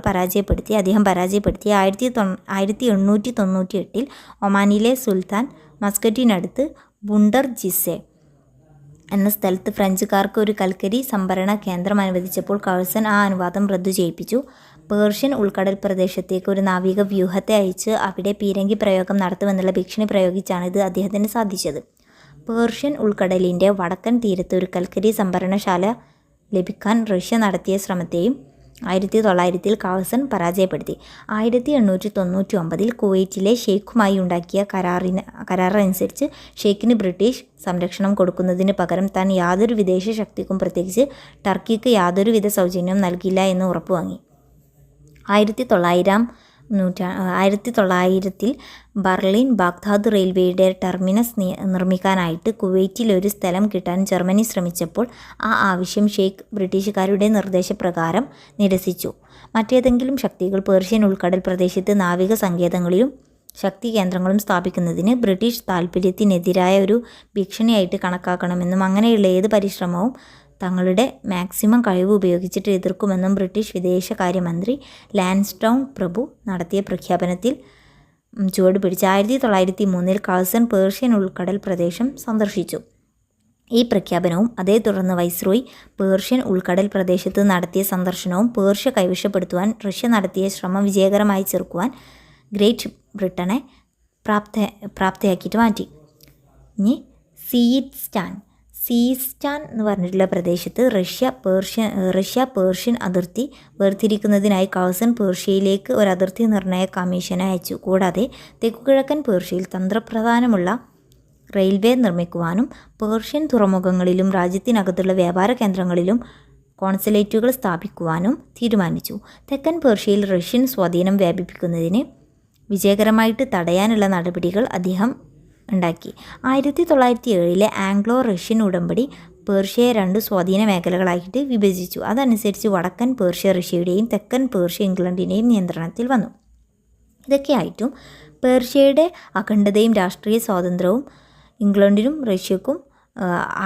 A: അദ്ദേഹം പരാജയപ്പെടുത്തി 1898 ഒമാനിലെ സുൽത്താൻ മസ്കറ്റിനടുത്ത് ബുണ്ടർ ജിസെ എന്ന സ്ഥലത്ത് ഫ്രഞ്ചുകാർക്ക് ഒരു കൽക്കരി സംഭരണ കേന്ദ്രം അനുവദിച്ചപ്പോൾ കഴ്സൺ ആ അനുവാദം റദ്ദു ചെയ്യിപ്പിച്ചു. പേർഷ്യൻ ഉൾക്കടൽ പ്രദേശത്തേക്ക് ഒരു നാവിക വ്യൂഹത്തെ അയച്ച് അവിടെ പീരങ്കി പ്രയോഗം നടത്തുമെന്നുള്ള ഭീഷണി പ്രയോഗിച്ചാണ് ഇത് അദ്ദേഹത്തിന് സാധിച്ചത്. പേർഷ്യൻ ഉൾക്കടലിൻ്റെ വടക്കൻ തീരത്ത് ഒരു കൽക്കരി സംഭരണശാല ലഭിക്കാൻ റഷ്യ നടത്തിയ ശ്രമത്തെയും 1900 കഴ്സൺ പരാജയപ്പെടുത്തി. 1899 കുവൈറ്റിലെ ഷെയ്ഖുമായി ഉണ്ടാക്കിയ കരാറനുസരിച്ച് ഷെയ്ഖിന് ബ്രിട്ടീഷ് സംരക്ഷണം കൊടുക്കുന്നതിന് പകരം താൻ യാതൊരു വിദേശ ശക്തിക്കും പ്രത്യേകിച്ച് ടർക്കിക്ക് യാതൊരുവിധ സൗജന്യവും നൽകില്ല എന്ന് ഉറപ്പുവാങ്ങി. 1900 ബർലിൻ ബാഗ്ദാദ് റെയിൽവേയുടെ ടെർമിനസ് നിർമ്മിക്കാനായിട്ട് കുവൈറ്റിൽ ഒരു സ്ഥലം കിട്ടാൻ ജർമ്മനി ശ്രമിച്ചപ്പോൾ ആ ആവശ്യം ഷെയ്ഖ് ബ്രിട്ടീഷുകാരുടെ നിർദ്ദേശപ്രകാരം നിരസിച്ചു. മറ്റേതെങ്കിലും ശക്തികൾ പേർഷ്യൻ ഉൾക്കടൽ പ്രദേശത്ത് നാവിക സങ്കേതങ്ങളിലും ശക്തി കേന്ദ്രങ്ങളും സ്ഥാപിക്കുന്നതിന് ബ്രിട്ടീഷ് താൽപ്പര്യത്തിനെതിരായ ഒരു ഭീഷണിയായിട്ട് കണക്കാക്കണമെന്നും അങ്ങനെയുള്ള ഏത് പരിശ്രമവും തങ്ങളുടെ മാക്സിമം കഴിവ് ഉപയോഗിച്ചിട്ട് എതിർക്കുമെന്നും ബ്രിട്ടീഷ് വിദേശകാര്യമന്ത്രി ലാൻസ്ഡൗൺ പ്രഭു നടത്തിയ പ്രഖ്യാപനത്തിൽ ചുവടുപിടിച്ച് 1903 കഴ്സൺ പേർഷ്യൻ ഉൾക്കടൽ പ്രദേശം സന്ദർശിച്ചു. ഈ പ്രഖ്യാപനവും അതേ തുടർന്ന് വൈസ്രോയി പേർഷ്യൻ ഉൾക്കടൽ പ്രദേശത്ത് നടത്തിയ സന്ദർശനവും പേർഷ്യ കൈവശപ്പെടുത്തുവാൻ റഷ്യ നടത്തിയ ശ്രമം വിജയകരമായി ചെറുക്കുവാൻ ഗ്രേറ്റ് ബ്രിട്ടനെ പ്രാപ്തയാക്കിയിട്ട് മാറ്റി. ഇനി സീസ്റ്റാൻ എന്ന് പറഞ്ഞിട്ടുള്ള പ്രദേശത്ത് റഷ്യ പേർഷ്യൻ അതിർത്തി വേർതിരിക്കുന്നതിനായി കഴ്സൺ പേർഷ്യയിലേക്ക് ഒരു അതിർത്തി നിർണയ കമ്മീഷനെ അയച്ചു. കൂടാതെ തെക്കുകിഴക്കൻ പേർഷ്യയിൽ തന്ത്രപ്രധാനമുള്ള റെയിൽവേ നിർമ്മിക്കുവാനും പേർഷ്യൻ തുറമുഖങ്ങളിലും രാജ്യത്തിനകത്തുള്ള വ്യാപാര കേന്ദ്രങ്ങളിലും കോൺസുലേറ്റുകൾ സ്ഥാപിക്കുവാനും തീരുമാനിച്ചു. തെക്കൻ പേർഷ്യയിൽ റഷ്യൻ സ്വാധീനം വ്യാപിപ്പിക്കുന്നതിന് വിജയകരമായിട്ട് തടയാനുള്ള നടപടികൾ അദ്ദേഹം ഉണ്ടാക്കി. 1907 ആംഗ്ലോ റഷ്യൻ ഉടമ്പടി പേർഷ്യയെ 2 സ്വാധീന മേഖലകളായിട്ട് വിഭജിച്ചു. അതനുസരിച്ച് വടക്കൻ പേർഷ്യ റഷ്യയുടെയും തെക്കൻ പേർഷ്യ ഇംഗ്ലണ്ടിൻ്റെയും നിയന്ത്രണത്തിൽ വന്നു. ഇതൊക്കെയായിട്ടും പേർഷ്യയുടെ അഖണ്ഡതയും രാഷ്ട്രീയ സ്വാതന്ത്ര്യവും ഇംഗ്ലണ്ടിനും റഷ്യക്കും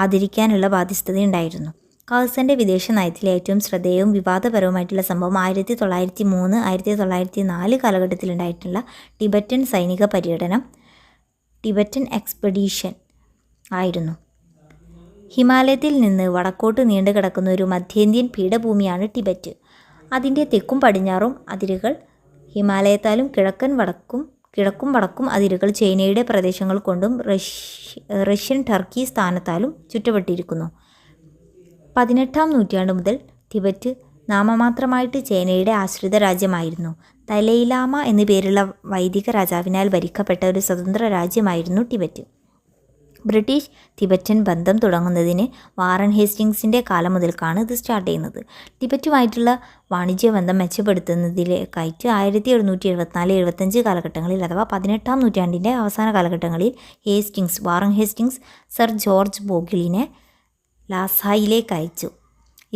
A: ആദരിക്കാനുള്ള ബാധ്യസ്ഥതയുണ്ടായിരുന്നു. കഴ്സൻ്റെ വിദേശ നയത്തിലെ ഏറ്റവും ശ്രദ്ധേയവും വിവാദപരവുമായിട്ടുള്ള സംഭവം 1903-1904 കാലഘട്ടത്തിലുണ്ടായിട്ടുള്ള ടിബറ്റൻ സൈനിക പര്യടനം, ടിബറ്റൻ എക്സ്പെഡീഷൻ ആയിരുന്നു. ഹിമാലയത്തിൽ നിന്ന് വടക്കോട്ട് നീണ്ടു കിടക്കുന്ന ഒരു മധ്യേന്ത്യൻ പീഠഭൂമിയാണ് ടിബറ്റ്. അതിൻ്റെ തെക്കും പടിഞ്ഞാറും അതിരുകൾ ഹിമാലയത്താലും കിഴക്കും വടക്കും അതിരുകൾ ചൈനയുടെ പ്രദേശങ്ങൾ കൊണ്ടും റഷ്യൻ ടർക്കി സ്ഥാനത്താലും ചുറ്റപ്പെട്ടിരിക്കുന്നു. 18-ാം നൂറ്റാണ്ട് മുതൽ ടിബറ്റ് നാമമാത്രമായിട്ട് ചൈനയുടെ ആശ്രിത രാജ്യമായിരുന്നു. ദലൈലാമ എന്നു പേരുള്ള വൈദിക രാജാവിനാൽ ഭരിക്കപ്പെട്ട ഒരു സ്വതന്ത്ര രാജ്യമായിരുന്നു ടിബറ്റ്. ബ്രിട്ടീഷ് തിബറ്റൻ ബന്ധം തുടങ്ങുന്നതിന് വാറൻ ഹേസ്റ്റിങ്സിൻ്റെ കാലം മുതൽക്കാണ് ഇത് സ്റ്റാർട്ട് ചെയ്യുന്നത്. ടിബറ്റുമായിട്ടുള്ള വാണിജ്യ ബന്ധം മെച്ചപ്പെടുത്തുന്നതിലേക്കായിട്ട് 1774-75 കാലഘട്ടങ്ങളിൽ അഥവാ 18-ാം നൂറ്റാണ്ടിൻ്റെ അവസാന കാലഘട്ടങ്ങളിൽ വാറൻ ഹേസ്റ്റിങ്സ് സർ ജോർജ് ബോഗിളിനെ ലാസായിലേക്ക് അയച്ചു.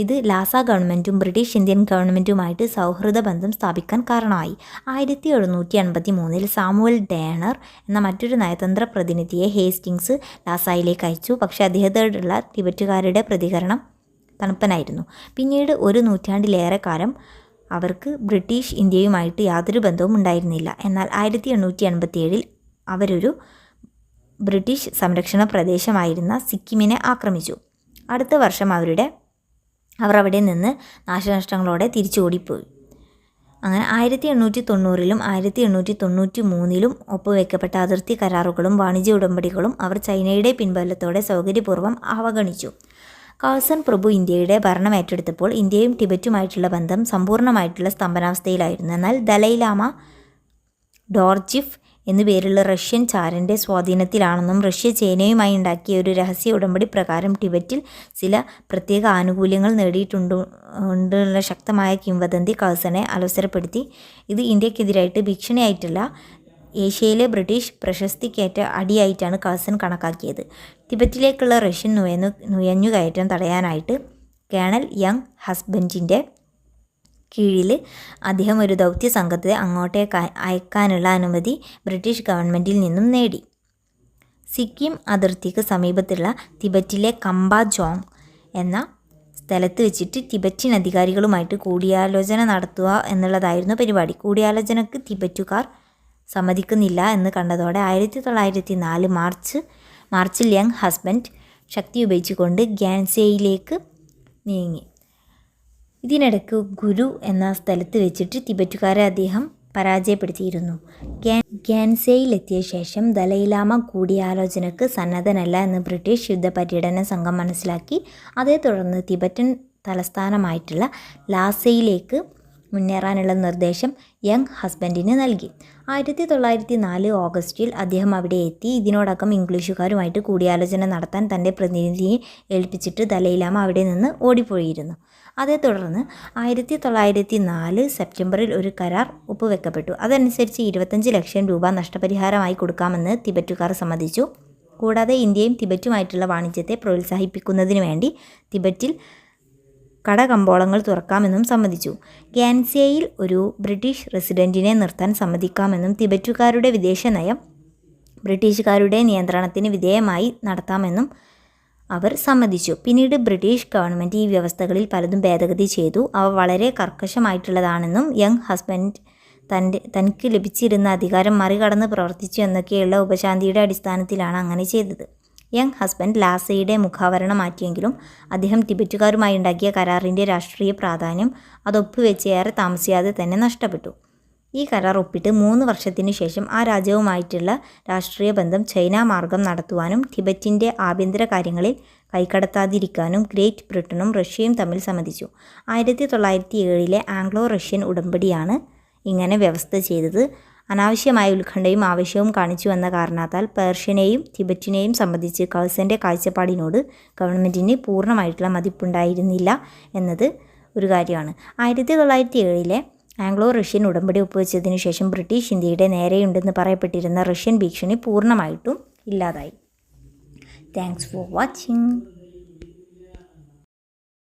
A: ഇത് ലാസ ഗവൺമെൻറ്റും ബ്രിട്ടീഷ് ഇന്ത്യൻ ഗവൺമെൻറ്റുമായിട്ട് സൗഹൃദ ബന്ധം സ്ഥാപിക്കാൻ കാരണമായി. 1783 സാമുവൽ ഡേണർ എന്ന മറ്റൊരു നയതന്ത്ര പ്രതിനിധിയെ ഹേസ്റ്റിങ്സ് ലാസായിലേക്ക് അയച്ചു. പക്ഷേ അദ്ദേഹത്തോടുള്ള ടിബറ്റുകാരുടെ പ്രതികരണം തണുപ്പനായിരുന്നു. പിന്നീട് ഒരു നൂറ്റാണ്ടിലേറെ കാലം അവർക്ക് ബ്രിട്ടീഷ് ഇന്ത്യയുമായിട്ട് യാതൊരു ബന്ധവും ഉണ്ടായിരുന്നില്ല. എന്നാൽ 1887 അവരൊരു ബ്രിട്ടീഷ് സംരക്ഷണ പ്രദേശമായിരുന്ന സിക്കിമിനെ ആക്രമിച്ചു. അടുത്ത വർഷം അവർ അവിടെ നിന്ന് നാശനഷ്ടങ്ങളോടെ തിരിച്ചു ഓടിപ്പോയി. അങ്ങനെ 1890-ലും 1893-ലും ഒപ്പുവെക്കപ്പെട്ട അതിർത്തി കരാറുകളും വാണിജ്യ ഉടമ്പടികളും അവർ ചൈനയുടെ പിൻബലത്തോടെ സൗകര്യപൂർവ്വം അവഗണിച്ചു. കഴ്സൺ പ്രഭു ഇന്ത്യയുടെ ഭരണം ഏറ്റെടുത്തപ്പോൾ ഇന്ത്യയും ടിബറ്റുമായിട്ടുള്ള ബന്ധം സമ്പൂർണ്ണമായിട്ടുള്ള സ്തംഭനാവസ്ഥയിലായിരുന്നു. എന്നാൽ ദലൈലാമ ഡോർജിഫ് എന്നുപേരുള്ള റഷ്യൻ ചാരൻ്റെ സ്വാധീനത്തിലാണെന്നും റഷ്യ ചൈനയുമായി ഉണ്ടാക്കിയ ഒരു രഹസ്യ ഉടമ്പടി പ്രകാരം ടിബറ്റിൽ ചില പ്രത്യേക ആനുകൂല്യങ്ങൾ നേടിയിട്ടുണ്ടെന്നുള്ള ശക്തമായ കിംവദന്തി കഴ്സനെ അലോസരപ്പെടുത്തി. ഇത് ഇന്ത്യക്കെതിരായിട്ട് ഭീഷണിയായിട്ടല്ല, ഏഷ്യയിലെ ബ്രിട്ടീഷ് പ്രശസ്തിക്കേറ്റ അടിയായിട്ടാണ് കഴ്സൺ കണക്കാക്കിയത്. ടിബറ്റിലേക്കുള്ള റഷ്യൻ നുഴഞ്ഞുകയറ്റം തടയാനായിട്ട് കേണൽ യങ് ഹസ്ബൻഡിൻ്റെ കീഴിൽ അദ്ദേഹം ഒരു ദൗത്യ സംഘത്തെ അങ്ങോട്ടേക്ക് അയക്കാനുള്ള അനുമതി ബ്രിട്ടീഷ് ഗവൺമെൻറ്റിൽ നിന്നും നേടി. സിക്കിം അതിർത്തിക്ക് സമീപത്തുള്ള തിബറ്റിലെ കമ്പാജോങ് എന്ന സ്ഥലത്ത് വെച്ചിട്ട് ടിബറ്റിൻ അധികാരികളുമായിട്ട് കൂടിയാലോചന നടത്തുക എന്നുള്ളതായിരുന്നു പരിപാടി. കൂടിയാലോചനയ്ക്ക് തിബറ്റുകാർ സമ്മതിക്കുന്നില്ല എന്ന് കണ്ടതോടെ 1904 മാർച്ചിൽ യങ് ഹസ്ബൻഡ് ശക്തി ഉപയോഗിച്ചുകൊണ്ട് ഗ്യാൻസേയിലേക്ക് നീങ്ങി. ഇതിനിടയ്ക്ക് ഗുരു എന്ന സ്ഥലത്ത് വെച്ചിട്ട് തിബറ്റുകാരെ അദ്ദേഹം പരാജയപ്പെടുത്തിയിരുന്നു. ഗ്യാൻസേയിലെത്തിയ ശേഷം ദലൈലാമ കൂടിയാലോചനയ്ക്ക് സന്നദ്ധനല്ല എന്ന് ബ്രിട്ടീഷ് യുദ്ധപര്യടന സംഘം മനസ്സിലാക്കി. അതേ തുടർന്ന് തിബറ്റൻ തലസ്ഥാനമായിട്ടുള്ള ലാസയിലേക്ക് മുന്നേറാനുള്ള നിർദ്ദേശം യങ് ഹസ്ബൻഡിന് നൽകി. 1904 ഓഗസ്റ്റിൽ അദ്ദേഹം അവിടെ എത്തി. ഇതിനോടകം ഇംഗ്ലീഷുകാരുമായിട്ട് കൂടിയാലോചന നടത്താൻ തൻ്റെ പ്രതിനിധിയെ ഏൽപ്പിച്ചിട്ട് ദലൈലാമ അവിടെ നിന്ന് ഓടിപ്പോയിരുന്നു. അതേ തുടർന്ന് 1904 സെപ്റ്റംബറിൽ ഒരു കരാർ ഒപ്പുവെക്കപ്പെട്ടു. അതനുസരിച്ച് 25 ലക്ഷം രൂപ നഷ്ടപരിഹാരമായി കൊടുക്കാമെന്ന് തിബറ്റുകാർ സമ്മതിച്ചു. കൂടാതെ ഇന്ത്യയും തിബറ്റുമായിട്ടുള്ള വാണിജ്യത്തെ പ്രോത്സാഹിപ്പിക്കുന്നതിന് വേണ്ടി തിബറ്റിൽ കടകമ്പോളങ്ങൾ തുറക്കാമെന്നും സമ്മതിച്ചു. ഗ്യാൻസേയിൽ ഒരു ബ്രിട്ടീഷ് റെസിഡൻറ്റിനെ നിർത്താൻ സമ്മതിക്കാമെന്നും തിബറ്റുകാരുടെ വിദേശ നയം ബ്രിട്ടീഷുകാരുടെ നിയന്ത്രണത്തിന് വിധേയമായി നടത്താമെന്നും അവർ സമ്മതിച്ചു. പിന്നീട് ബ്രിട്ടീഷ് ഗവൺമെൻറ് ഈ വ്യവസ്ഥകളിൽ പലതും ഭേദഗതി ചെയ്തു. അവ വളരെ കർക്കശമായിട്ടുള്ളതാണെന്നും യങ് ഹസ്ബൻഡ് തനിക്ക് ലഭിച്ചിരുന്ന അധികാരം മറികടന്ന് പ്രവർത്തിച്ചു എന്നൊക്കെയുള്ള ഉപശാന്തിയുടെ അടിസ്ഥാനത്തിലാണ് അങ്ങനെ ചെയ്തത്. യങ് ഹസ്ബൻഡ് ലാസയുടെ മുഖാവരണം മാറ്റിയെങ്കിലും അദ്ദേഹം ടിബറ്റുകാരുമായി ഉണ്ടാക്കിയ കരാറിൻ്റെ രാഷ്ട്രീയ പ്രാധാന്യം അതൊപ്പുവെച്ച് ഏറെ താമസിയാതെ തന്നെ നഷ്ടപ്പെട്ടു. ഈ കരാർ ഒപ്പിട്ട് 3 വർഷത്തിനു ശേഷം ആ രാജ്യവുമായിട്ടുള്ള രാഷ്ട്രീയ ബന്ധം ചൈന മാർഗം നടത്തുവാനും ടിബറ്റിൻ്റെ ആഭ്യന്തര കാര്യങ്ങളിൽ കൈകടത്താതിരിക്കാനും ഗ്രേറ്റ് ബ്രിട്ടനും റഷ്യയും തമ്മിൽ സമ്മതിച്ചു. 1907 ആംഗ്ലോ റഷ്യൻ ഉടമ്പടിയാണ് ഇങ്ങനെ വ്യവസ്ഥ ചെയ്തത്. അനാവശ്യമായ ഉത്കണ്ഠയും ആവശ്യവും കാണിച്ചു എന്ന കാരണത്താൽ പേർഷ്യനെയും തിബറ്റിനെയും സംബന്ധിച്ച് കഴ്സൻ്റെ കാഴ്ചപ്പാടിനോട് ഗവൺമെൻറ്റിന് പൂർണ്ണമായിട്ടുള്ള മതിപ്പുണ്ടായിരുന്നില്ല എന്നത് ഒരു കാര്യമാണ്. 1907 ആംഗ്ലോ റഷ്യൻ ഉടമ്പടി ഒപ്പുവെച്ചതിനു ശേഷം ബ്രിട്ടീഷ് ഇന്ത്യയുടെ നേരെയുണ്ടെന്ന് പറയപ്പെട്ടിരുന്ന റഷ്യൻ ഭീഷണി പൂർണ്ണമായിട്ടും ഇല്ലാതായി. Thanks for watching.